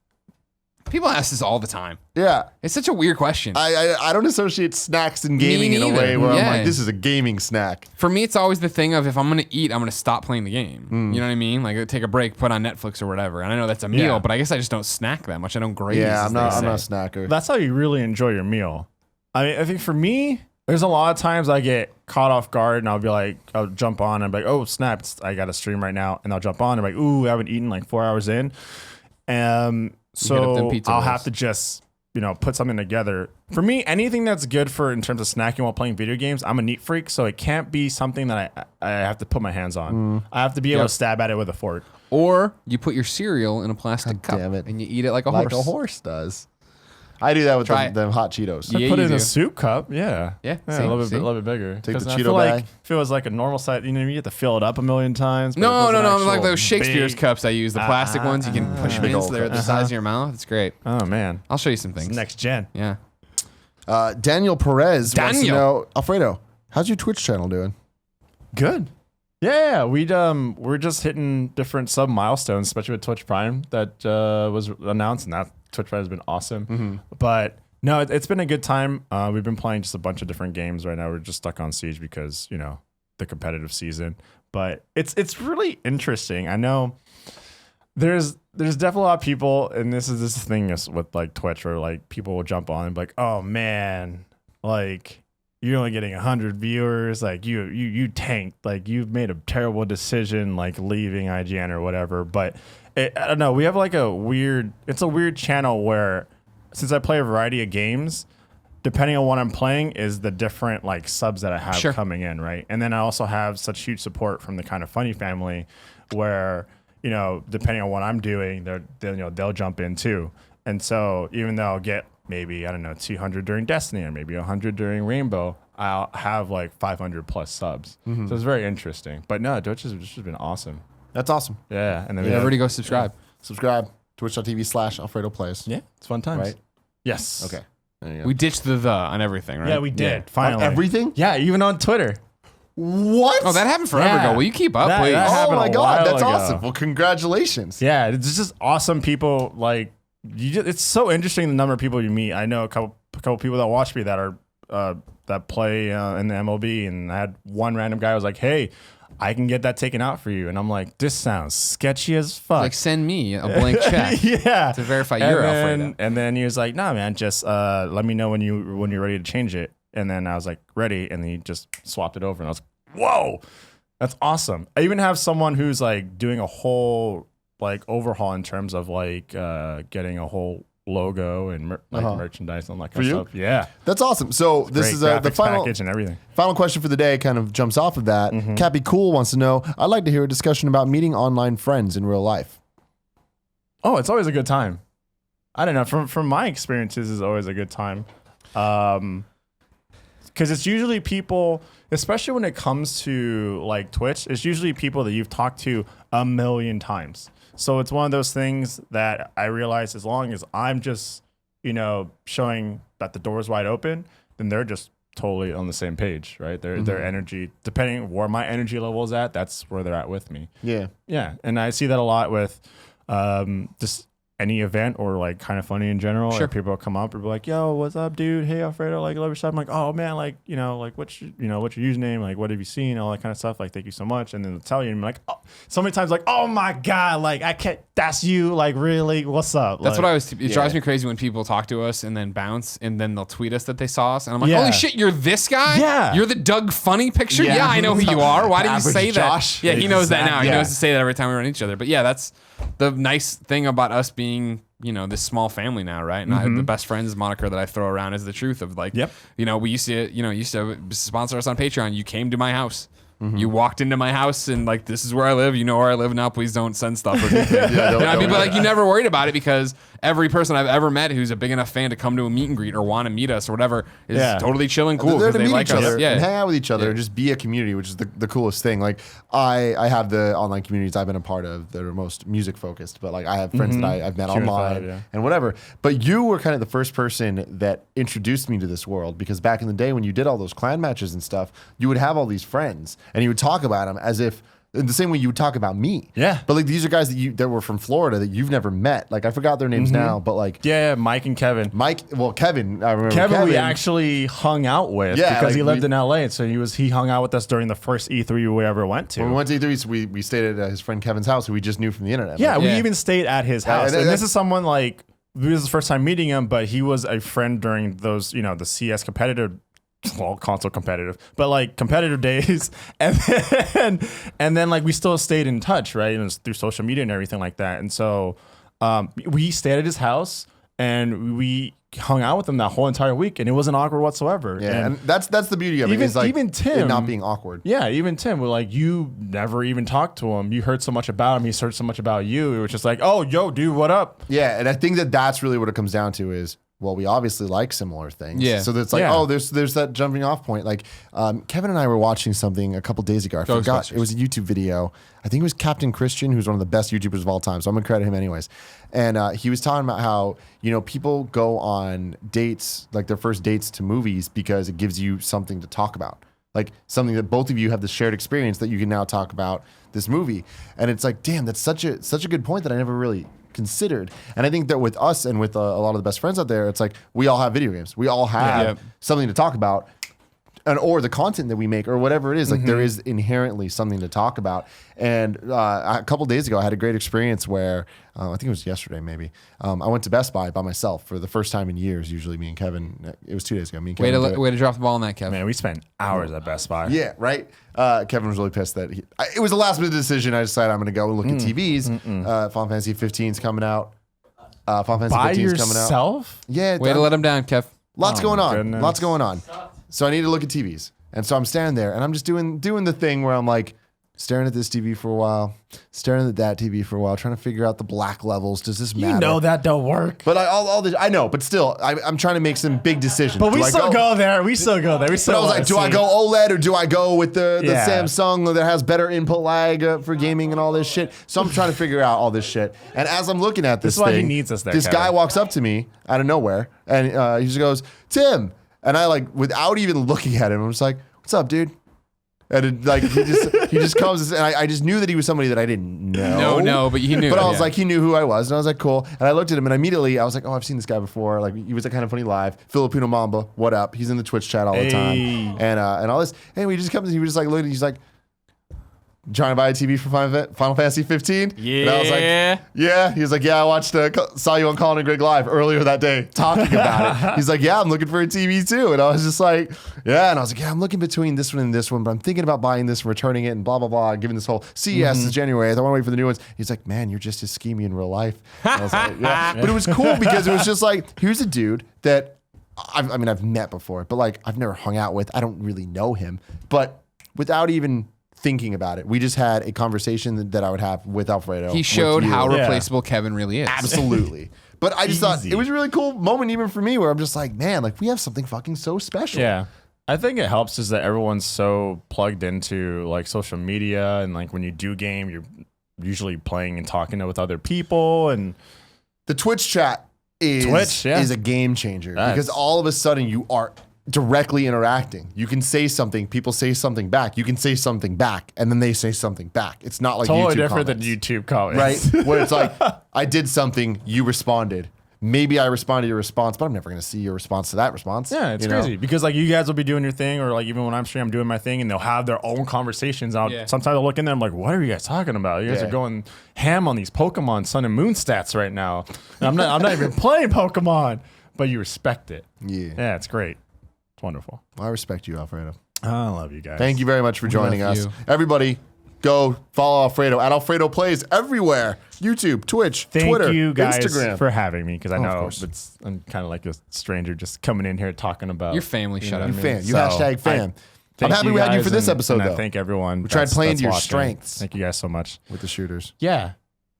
People ask this all the time. Yeah. It's such a weird question. I don't associate snacks and gaming in a neither. way where I'm Yeah. like, this is a gaming snack. For me, it's always the thing of if I'm going to eat, I'm going to stop playing the game. You know what I mean? Like take a break, put on Netflix or whatever. And I know that's a meal, Yeah. but I guess I just don't snack that much. I don't graze. Yeah, as I'm they not say. a snacker. that's how you really enjoy your meal. I mean, I think for me, there's a lot of times I get caught off guard and I'll be like, I'll jump on and be like, oh snap, I got a stream right now, and I'll jump on and be like, ooh, I haven't eaten like 4 hours in. Hit up them So pizza I'll rolls. have to just, put something together. For me, anything that's good for in terms of snacking while playing video games, I'm a neat freak, so it can't be something that I have to put my hands on. I have to be able to stab at it with a fork. Or you put your cereal in a plastic cup damn it. and you eat it like a Like horse. a horse does. I do that with Try them hot Cheetos. Yeah, Put it you in a do. soup cup, yeah. Yeah, a see, little see? bit bigger. Take the 'Cause I Cheeto feel like bag. if it was like a normal size, you have to fill it up a million times. but No, if it was an like actual those Shakespeare's big- cups I use, the plastic ones. You can push them in so old they're the cups. size of your mouth. It's great. Oh man, I'll show you some things. next gen. Yeah. Daniel Perez wants to Daniel. know, Alfredo, how's your Twitch channel doing? Good. Yeah, we're just hitting different sub milestones, especially with Twitch Prime that was announced, and that Twitch Prime has been awesome. But no, it's been a good time. We've been playing just a bunch of different games right now. We're just stuck on Siege because the competitive season. But it's really interesting. I know there's definitely a lot of people, and this is this thing with like Twitch where like people will jump on and be like, oh man, like you're only getting 100 viewers, like you tanked, like you've made a terrible decision, like leaving IGN or whatever. But I don't know, we have like it's a weird channel where since I play a variety of games, depending on what I'm playing is the different like subs that I have coming in, right? And then I also have such huge support from the Kind of Funny family where, depending on what I'm doing, they'll jump in too. And so even though I'll get maybe, I don't know, 200 during Destiny or maybe 100 during Rainbow, I'll have like 500 plus subs. So it's very interesting. But no, Twitch has just been awesome. That's awesome. Yeah. And then Everybody go subscribe. Subscribe. Twitch.tv/Alfredo Plays. Yeah, it's fun times. Right? Yes. Okay. There you go. We ditched the on everything, right? Yeah, we did. Finally. On everything? Yeah, even on Twitter. What? Oh, that happened forever Yeah. ago. Will you keep up, please? that Oh happened my a God, while that's ago. awesome. Well, congratulations. Yeah, it's just awesome people. Like it's so interesting the number of people you meet. I know a couple people that watch me that are that play in the MLB, and I had one random guy who was like, "Hey, I can get that taken out for you," and I'm like, "This sounds sketchy as fuck." Like, send me a blank check Yeah, to verify your Alfredo. And then he was like, "Nah, man, just let me know when you're ready to change it." And then I was like, "Ready," and then he just swapped it over, and I was like, "Whoa, that's awesome!" I even have someone who's like doing a whole like overhaul in terms of like getting a whole logo and merchandise and all that kind of stuff. Yeah, That's awesome. So this great is the graphics final package and everything. final question for the day. Kind of jumps off of that. Cappy Cool wants to know. I'd like to hear a discussion about meeting online friends in real life. Oh, it's always a good time. I don't know. From my experiences, it's always a good time. Because it's usually people, especially when it comes to like Twitch, it's usually people that you've talked to a million times. So it's one of those things that I realize as long as I'm just, showing that the door is wide open, then they're just totally on the same page, right? Their energy, depending where my energy level is at, that's where they're at with me. Yeah. Yeah. And I see that a lot with just any event or like kind of funny in general. Sure. Like people come up and be like, "Yo, what's up, dude? Hey, Alfredo, like love your stuff." I'm like, "Oh man, like, like what's your username? Like what have you seen? All that kind of stuff. Like, thank you so much." And then they'll tell you and I'm like, oh, so many times like, "Oh my God, like I can't, that's you, like really, what's up?" That's like, what I was. It drives me crazy when people talk to us and then bounce, and then they'll tweet us that they saw us, and I'm like, Yeah. "Holy shit, you're this guy? Yeah. You're the Doug Funny picture? Yeah, I know who you are. Why did you Average say Josh. that? Yeah, he knows that now. He Yeah. knows to say that every time we run into each other. But yeah, that's the nice thing about us being, this small family now, right? And the best friends moniker that I throw around is the truth of like, Yep. we used to sponsor us on Patreon. You came to my house. You walked into my house and like, this is where I live. You know where I live now. Please don't send stuff. Or anything. But like, you never worried about it because every person I've ever met who's a big enough fan to come to a meet and greet or want to meet us or whatever is totally chill and cool They're because to they meet like each other us. Yeah. and hang out with each other and just be a community, which is the coolest thing. Like I have the online communities I've been a part of that are most music focused, but like I have friends that I've met online and whatever. But you were kind of the first person that introduced me to this world because back in the day when you did all those clan matches and stuff, you would have all these friends and you would talk about them as if in the same way you would talk about me. Yeah. But like these are guys that were from Florida that you've never met. Like I forgot their names now, but like Yeah, Mike and Kevin. Kevin, I remember Kevin we actually hung out with because like he lived in LA, and so he hung out with us during the first E3 we ever went to. when we went to E3, we stayed at his friend Kevin's house, who we just knew from the internet. Yeah, Like, we Yeah. even stayed at his house. and And this is someone like, this is the first time meeting him, but he was a friend during those, the CS competitive, well, console competitive, but like competitive days. And then like we still stayed in touch, right? And it was through social media and everything like that. And so we stayed at his house and we hung out with him that whole entire week, and it wasn't awkward whatsoever. Yeah, and that's the beauty of it. Is like even Tim it not being awkward. Yeah, even Tim, we're like, you never even talked to him. You heard so much about him. He's heard so much about you. It was just like, oh, yo, dude, what up? Yeah, and I think that's really what it comes down to is, well, we obviously like similar things. Yeah. So it's like, oh, there's that jumping off point. Like Kevin and I were watching something a couple days ago. I forgot. Ghostbusters. It was a YouTube video. I think it was Captain Christian, who's one of the best YouTubers of all time. So I'm going to credit him anyways. And he was talking about how, people go on dates, like their first dates to movies because it gives you something to talk about. Like something that both of you have this shared experience that you can now talk about this movie. And it's like, damn, that's such a good point that I never really considered. And I think that with us and with a lot of the best friends out there, it's like we all have video games. We all have something to talk about. Or the content that we make or whatever it is, like there is inherently something to talk about. And a couple days ago, I had a great experience where I think it was yesterday, maybe. I went to Best Buy by myself for the first time in years. Usually me and Kevin, it was 2 days ago. Me and Kevin. Way to drop the ball on that, Kevin. Man, we spent hours at Best Buy. Yeah, right. Kevin was really pissed that it was a last minute decision. I decided I'm going to go and look at TVs. Final Fantasy 15 is coming out. Final Fantasy By 15 is coming out. yourself? Yeah. Way to let him down, Kev. Lots going on. goodness. Lots going on. So I need to look at TVs. And so I'm standing there and I'm just doing the thing where I'm like, staring at this TV for a while, staring at that TV for a while, trying to figure out the black levels. Does this matter? You know that don't work. But I know, but still, I'm trying to make some big decisions. But we still go there. We still go there. We still. But I was like, do I go OLED or do I go with the Samsung that has better input lag for gaming and all this shit? So I'm trying to figure out all this shit. And as I'm looking at this is why thing, he needs us there, this Kevin. guy walks up to me out of nowhere and he just goes, Tim. And I like, without even looking at him, I'm just like, what's up, dude? And it, like he just comes and I just knew that he was somebody that I didn't know. No, but you knew. But I was like, he knew who I was, and I was like, cool. And I looked at him, and immediately I was like, oh, I've seen this guy before. Like he was a Kind of Funny Live, Filipino Mamba. What up? He's in the Twitch chat all the time, and all this. Anyway, he just comes. He was just like, look, he's like, trying to buy a TV for Final Fantasy 15. Yeah. And I was like, yeah. He was like, yeah, I watched, saw you on Colin and Greg Live earlier that day talking about it. He's like, yeah, I'm looking for a TV too. And I was just like, yeah. And I was like, yeah, I'm looking between this one and this one, but I'm thinking about buying this and returning it and blah, blah, blah. Giving this whole CES is January. I don't want to wait for the new ones. He's like, man, you're just as schemy in real life. And I was like, yeah. But it was cool because it was just like, here's a dude that I've met before, but like I've never hung out with. I don't really know him, but without even thinking about it, we just had a conversation that I would have with Alfredo. He showed how replaceable Kevin really is. Absolutely. But I just thought it was a really cool moment even for me where I'm just like, man, like we have something fucking so special. Yeah. I think it helps is that everyone's so plugged into like social media and like when you do game, you're usually playing and talking with other people and the Twitch chat is a game changer because all of a sudden you are directly interacting. You can say something, people say something back. You can say something back, and then they say something back. It's not like totally YouTube different comments, than YouTube comments, right? Where it's like, I did something, you responded. Maybe I responded to your response, but I'm never going to see your response to that response. Yeah, it's crazy because like you guys will be doing your thing, or like even when I'm streaming, I'm doing my thing, and they'll have their own conversations. Sometimes I'll look in there, I'm like, what are you guys talking about? You guys are going ham on these Pokemon Sun and Moon stats right now. And I'm not even playing Pokemon, but you respect it. Yeah, it's great. Wonderful. I respect you, Alfredo. I love you guys. Thank you very much for joining us. Everybody, go follow Alfredo at Alfredo Plays everywhere. YouTube, Twitch, Twitter, Thank you guys Instagram. for having me because I know I'm kind of like a stranger just coming in here talking about your family. Shut up, you fan. You hashtag fan. I'm happy we had you for this episode, though. I thank everyone. We tried playing to your strengths. Thank you guys so much with the shooters. Yeah.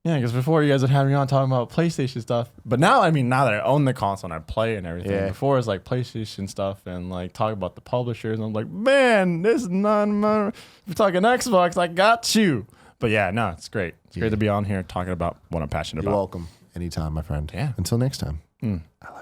Yeah, because before you guys would have me on talking about PlayStation stuff. But now, now that I own the console and I play and everything, before it's like PlayStation stuff and like talk about the publishers. And I'm like, man, this is not my. If you're talking Xbox, I got you. But yeah, no, it's great. It's great to be on here talking about what I'm passionate about. You're welcome. Anytime, my friend. Yeah. Until next time. I love you.